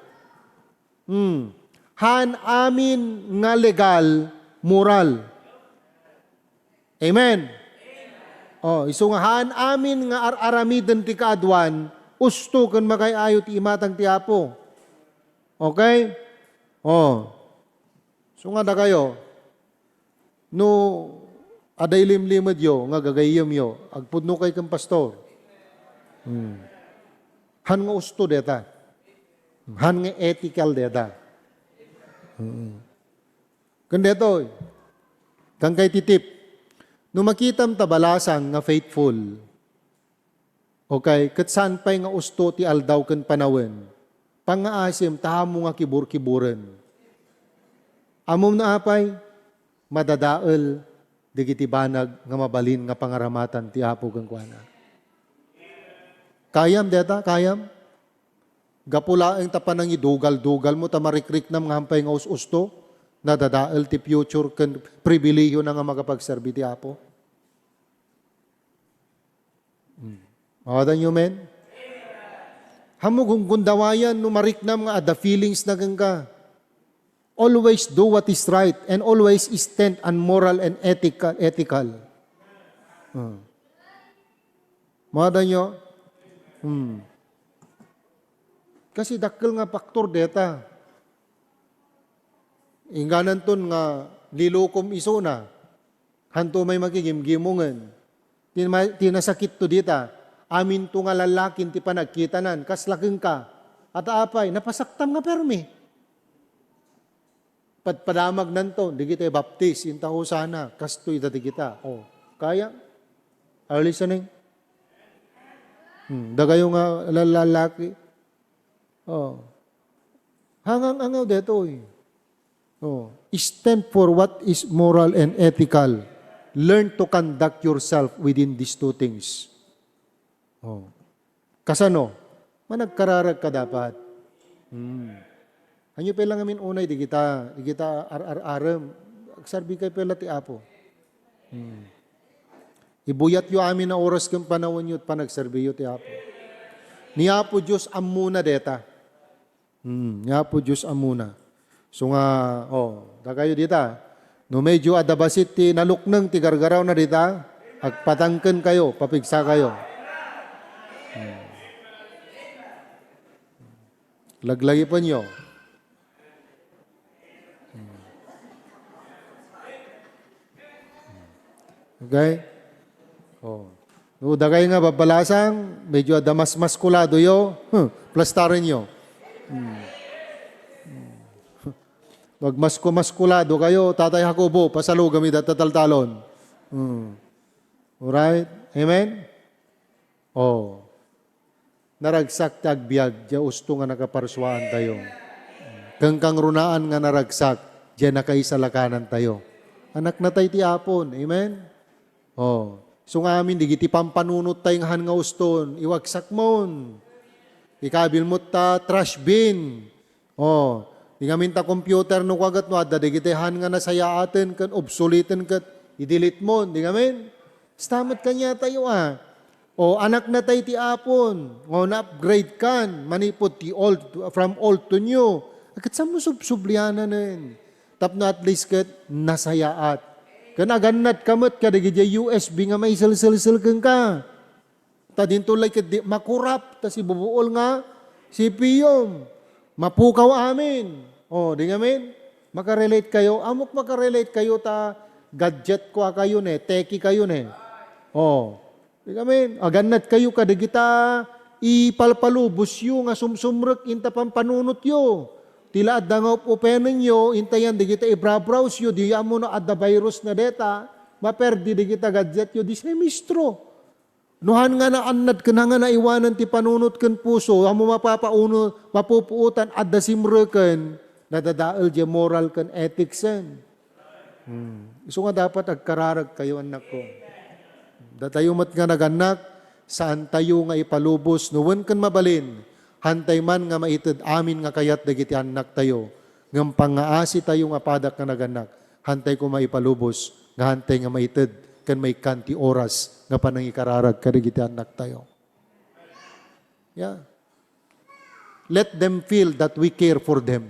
S1: Han amin nga legal, moral. Amen? Oh, iso nga han amin nga aramiden ti kaadwan, usto kan makayayo ti imatang ti apo. Okay? Oh. So nga da kayo, no aday limlimad yo, nga gagayam yo, agpudno kay kang pastor. Han nga usto deta. Han nga ethical deta. Kandeto, kang kay titip, no makitam tabalasang nga faithful, okay, kat saan pa'y nga usto ti aldaw kan panawen, pangaasim tahamo nga kibur-kiburen. Amom na apay, madadael, digiti banag nga mabalin nga pangaramatan ti apo kang kuana. Kayam deta, kayam? Gapula ang tapanang idugal-dugal mo, tamarikrik na mga hampay nga usto, nadadael ti future kan pribiliyo na nga magapagserbi ti apo. Mawadan nyo, men? Hamog hong gundawayan, numariknam nga, the feelings na gangga. Always do what is right and always stand on moral and ethical. Mawadan nyo? Kasi dakkel nga faktor deta. Ingganan ton nga lilukom iso na. Hanto may makigimgimungan. Tinasakit to dita. Amin to nga lalakin ti panagkitanan. Kaslakeng ka. At apay, napasaktam nga permi. Padamag nanto, di kita baptis. Inta ko sana. Kastoy dati kita. O, kaya? Are you listening? Dagayo nga lalaki. Oh. Hangang-angaw dito eh. Oh. Stand for what is moral and ethical. Learn to conduct yourself within these two things. Oh. Kasano? Managkararag ka dapat. Anyo pa lang amin unay, di kita ar-ar-aram. Agsarbi kay pala ti Apo. Ibuyat yo amin na oras kang panahon yun, panagserbi yo ti Apo. Ni Apo Diyos amuna deta. Ni Apo Diyos amuna. So nga, da kayo dita. No medyo adabasit ti naluknang ti gargaraw na dita, agpatangken kayo, papigsa kayo. Laglagi pa nyo. Okay? No, dagay nga babalasang, medyo adamas maskulado yo, plastarin nyo. Wag maskulado kayo, Tatay Jacobo, pasalo gamit at tataltalon. Alright? Amen? Naragsak tagbiag, diya usto nga nakaparswaan tayo. Kangkang runaan nga naragsak, diya nakaisalakanan tayo. Anak na tayo ti apon. Amen? So nga amin, digiti pampanunot tayong han nga uston, iwagsak mon. Ikabil mo ta trash bin. Di ngamin ta computer no kagat no, adda digiti han nga nasaya atin, kan obsoletin kat, i-delete mon. Di ngamin? Stamat kanya tayo anak na tayo ti apon. Na-upgrade kan, manipod ti old, from old to new. Agad sa mo subsubliana nin. Tapno at least kat nasayaat. Kanaganat kamot ka, digidya USB nga may sel-sel-sel kang ka. Ta din tulay ka, makurap, ta si bubuol nga, si Piyom. Mapukaw amin. Di nga min? Makarelate kayo. Amok makarelate kayo ta gadget ko kayo ne, teki kayo ne. Di nga min? Aganat kayo ka, digita ipalpalubos yu nga sumsumrek inta pampanunot yu. Tila adda nga openin nyo, intayan di kita i-browse yun, di mo na adda virus na data, maperdi di kita gadget yun, di semestro. Nuhan nga na anad ka na nga naiwanan ti panunot kan puso, amo mapupuutan adda simrekan, nadadaal di moral kan ethics yan. So nga dapat agkararag kayo anak ko. Datayo mat nga naganak, saan tayo nga ipalubos, nuwan kan mabalin, hantay man nga maitid amin nga kayat dagiti anak tayo. Ngam pangaasi tayo nga padak nga naganak. Hantay ko maipalubos. Nga hantay nga maitid. Kan may kanti oras nga panangikararag kadagiti anak tayo. Yeah. Let them feel that we care for them.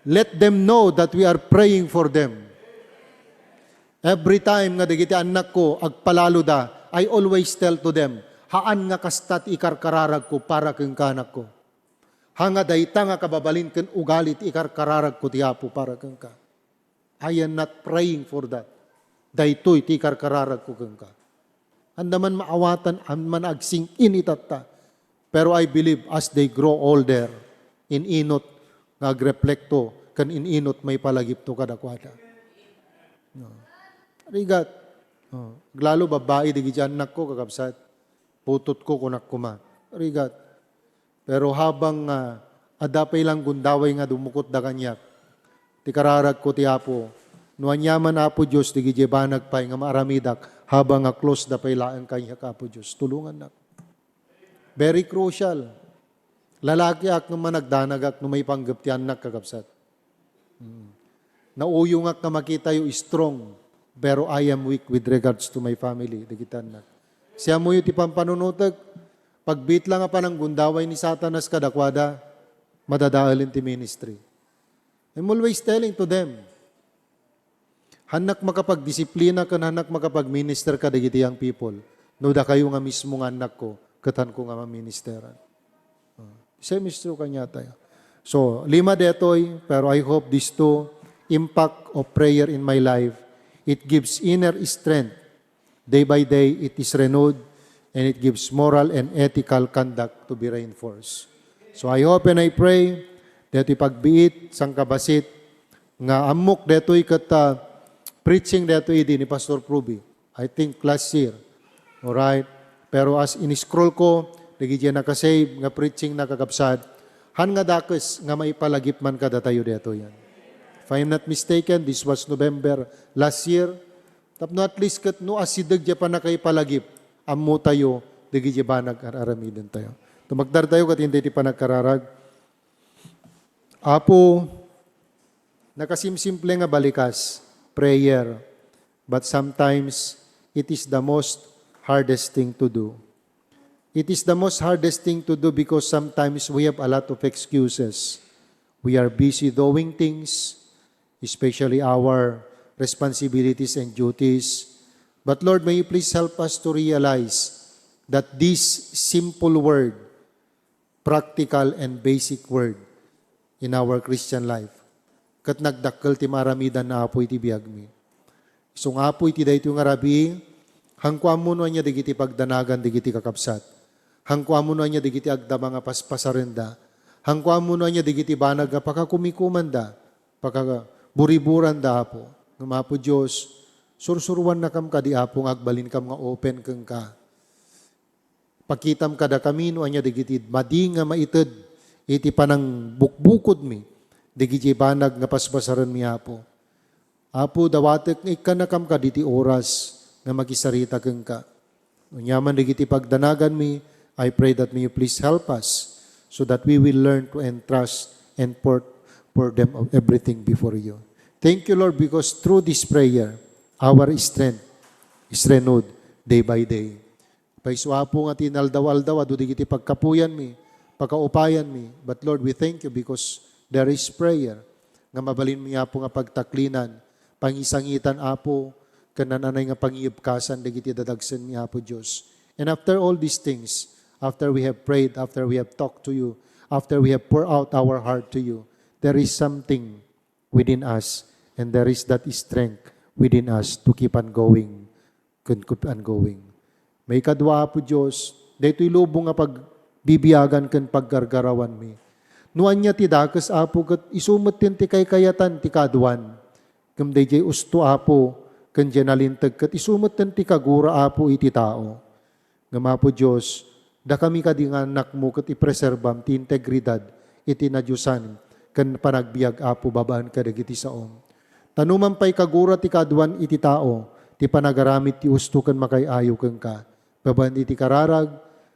S1: Let them know that we are praying for them. Every time nga dagiti anak ko agpalalo da, I always tell to them, haan nga kastat ikarkararag ko para keng kanak ko. Hanga dayta nga kababalin ken ugalit ikarkararag ko ti Apo para keng ka. I am not praying for that. Daytoy ti ikarkararag ko keng ka. Andaman maawatan, man agsing initata. Pero I believe as they grow older, ininot, nagreflekto, kan ininot may palagip to kadakwada. Rigat. Glalo babae, digiti anak ko kakabsat. Putot ko kunak kuma. Rigat. Pero habang adapay lang gundaway nga dumukot da kanyak, ti kararag ko ti Apo, nuanyaman Apo Diyos, di gijebanag pay nga maaramidak, habang nga close da pay laang kanyak Apo Diyos. Tulungan na. Very crucial. Lalaki ak nga managdanagak no may panggap ti anak kakabsat. Nauyong ak nga makita yu strong, pero I am weak with regards to my family. Di kita anak. Siya mo yung tipang panunutag, pagbit lang pa ng gundaway ni Satanas kadakwada, madadaalin ti ministry. I'm always telling to them, hanak makapagdisiplina ka, hanak makapagminister ka dagiti young people, no da kayo nga mismo nga anak ko, katan ko nga maministeran. Semestro kanya tayo. So, 5 detoy, pero I hope these two impact of prayer in my life, it gives inner strength. Day by day, it is renewed, and it gives moral and ethical conduct to be reinforced. So I hope and I pray that ipagbiit sang kabasit nga amok detoy kata preaching detoy di ni Pastor Pruby. I think last year. Alright? Pero as in-scroll ko, nagigyan nakasave nga preaching nakakabsad, han nga dakes nga maipalagip man kada tayo detoy yan. If I'm not mistaken, this was November last year. Tapno at least kat no asidag dya pa na kay palagip, ammo tayo, digi dya ba nag-aramidin tayo. Tumagdar tayo kat hindi di pa nagkararag. Apo, nakasimsimple nga balikas, prayer. But sometimes, it is the most hardest thing to do. It is the most hardest thing to do because sometimes we have a lot of excuses. We are busy doing things, especially our responsibilities and duties. But Lord, may you please help us to realize that this simple word, practical and basic word in our Christian life, kat nagdakkel ti maramidan na apoy ti biagmi. So nga apoy ti dayto nga rabi, hangkuan mo niya digiti pagdanagan digiti kakabsat. Hangkuan mo niya digiti agda mga paspasarenda. Hangkuan mo niya digiti banag nga pakakumikumanda, pakaburiburan da apo. Ngamapo Diyos, sursuruan na kam ka di apong agbalin kam nga open kang ka. Pakitam kada kami no anya digiti madi nga maited iti panang bukbukod mi digiti banag nga paspasaran mi apo. Apo dawatek nga ikanakam ka diti oras nga magisarita kang ka. Unyaman digiti pagdanagan mi, I pray that may you please help us so that we will learn to entrust and pour them of everything before you. Thank you, Lord, because through this prayer, our strength is renewed day by day. Paiswapo nga tinaldaw-aldaw, adu digiti pagkapuyan mi, pagkaupayan mi. But Lord, we thank you because there is prayer. Nga mabalin mi apo nga pagtaklinan, pangisangitan apo, kanananay nga pangiyibkasan, digiti dadagsan mi apo Diyos. And after all these things, after we have prayed, after we have talked to you, after we have poured out our heart to you, there is something within us, and there is that strength within us to keep on going, keep on going. May kadwa po Diyos, daytoy lubong nga pagbibiyagan ken paggargarawan mi. Nuan niya ti dakas apo ket isumot ti kay kayatan ti kadwan. Kem dayjay usto apo ken nalintag ket isumot ti kagura apo iti tao. Ngama po Diyos, da kami kadi nga anak mo ket ipreserbam ti integridad iti nadyusan ken panagbiag apo babaan kadagiti saom. Tanuman pay kagura ti kadwan iti tao, ti panagaramit ti usto ken makay-ayo ken ka. Babaan iti kararag,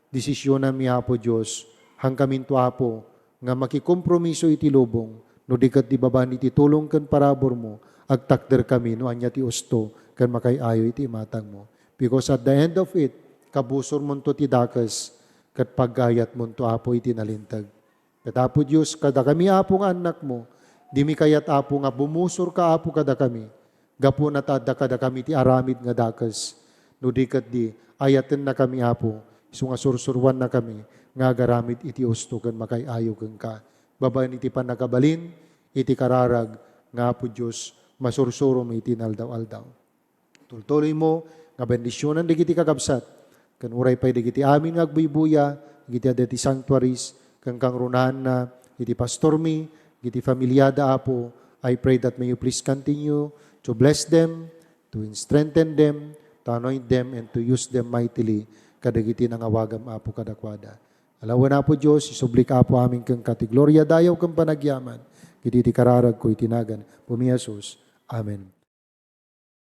S1: desisyonan mi apo Diyos, hangkamin to apo, nga makikompromiso iti lubong, no dikat di babaan iti tulong ken parabor mo, agtakder kami no anya ti usto ken makay-ayo iti matang mo. Because at the end of it, kabusor mo to ti dakas, ket paggayat mo to apo iti nalintag. Ket apo Diyos, kada kami apo nga anak mo, di mi kayat apo nga bumusor ka apo kada kami. Gapo na tada kada kami ti aramid nga dakas. No dikat di, ayaten na kami apo. So nga sursurwan na kami, nga garamid iti usto ken makay-ayo ken ka. Babaen iti panagabalin, iti kararag, nga apo Diyos, masursuro mo iti naldaw-aldaw. Tultuloy mo, nga bendisyonan digiti kakabsat, ken uray pay digiti amin nga agbuy-buya, digiti adeti sanctuaries, ken kang runahan na, iti pastor mi, iti familiada apo, I pray that may you please continue to bless them, to strengthen them, to anoint them, and to use them mightily, kadagiti nangawagam apo kadakwada. Alawan na po Diyos, isublik apo aming kang katigloria, dayaw kang panagyaman, iti kararag ko itinagan, pumiyasos. Amen.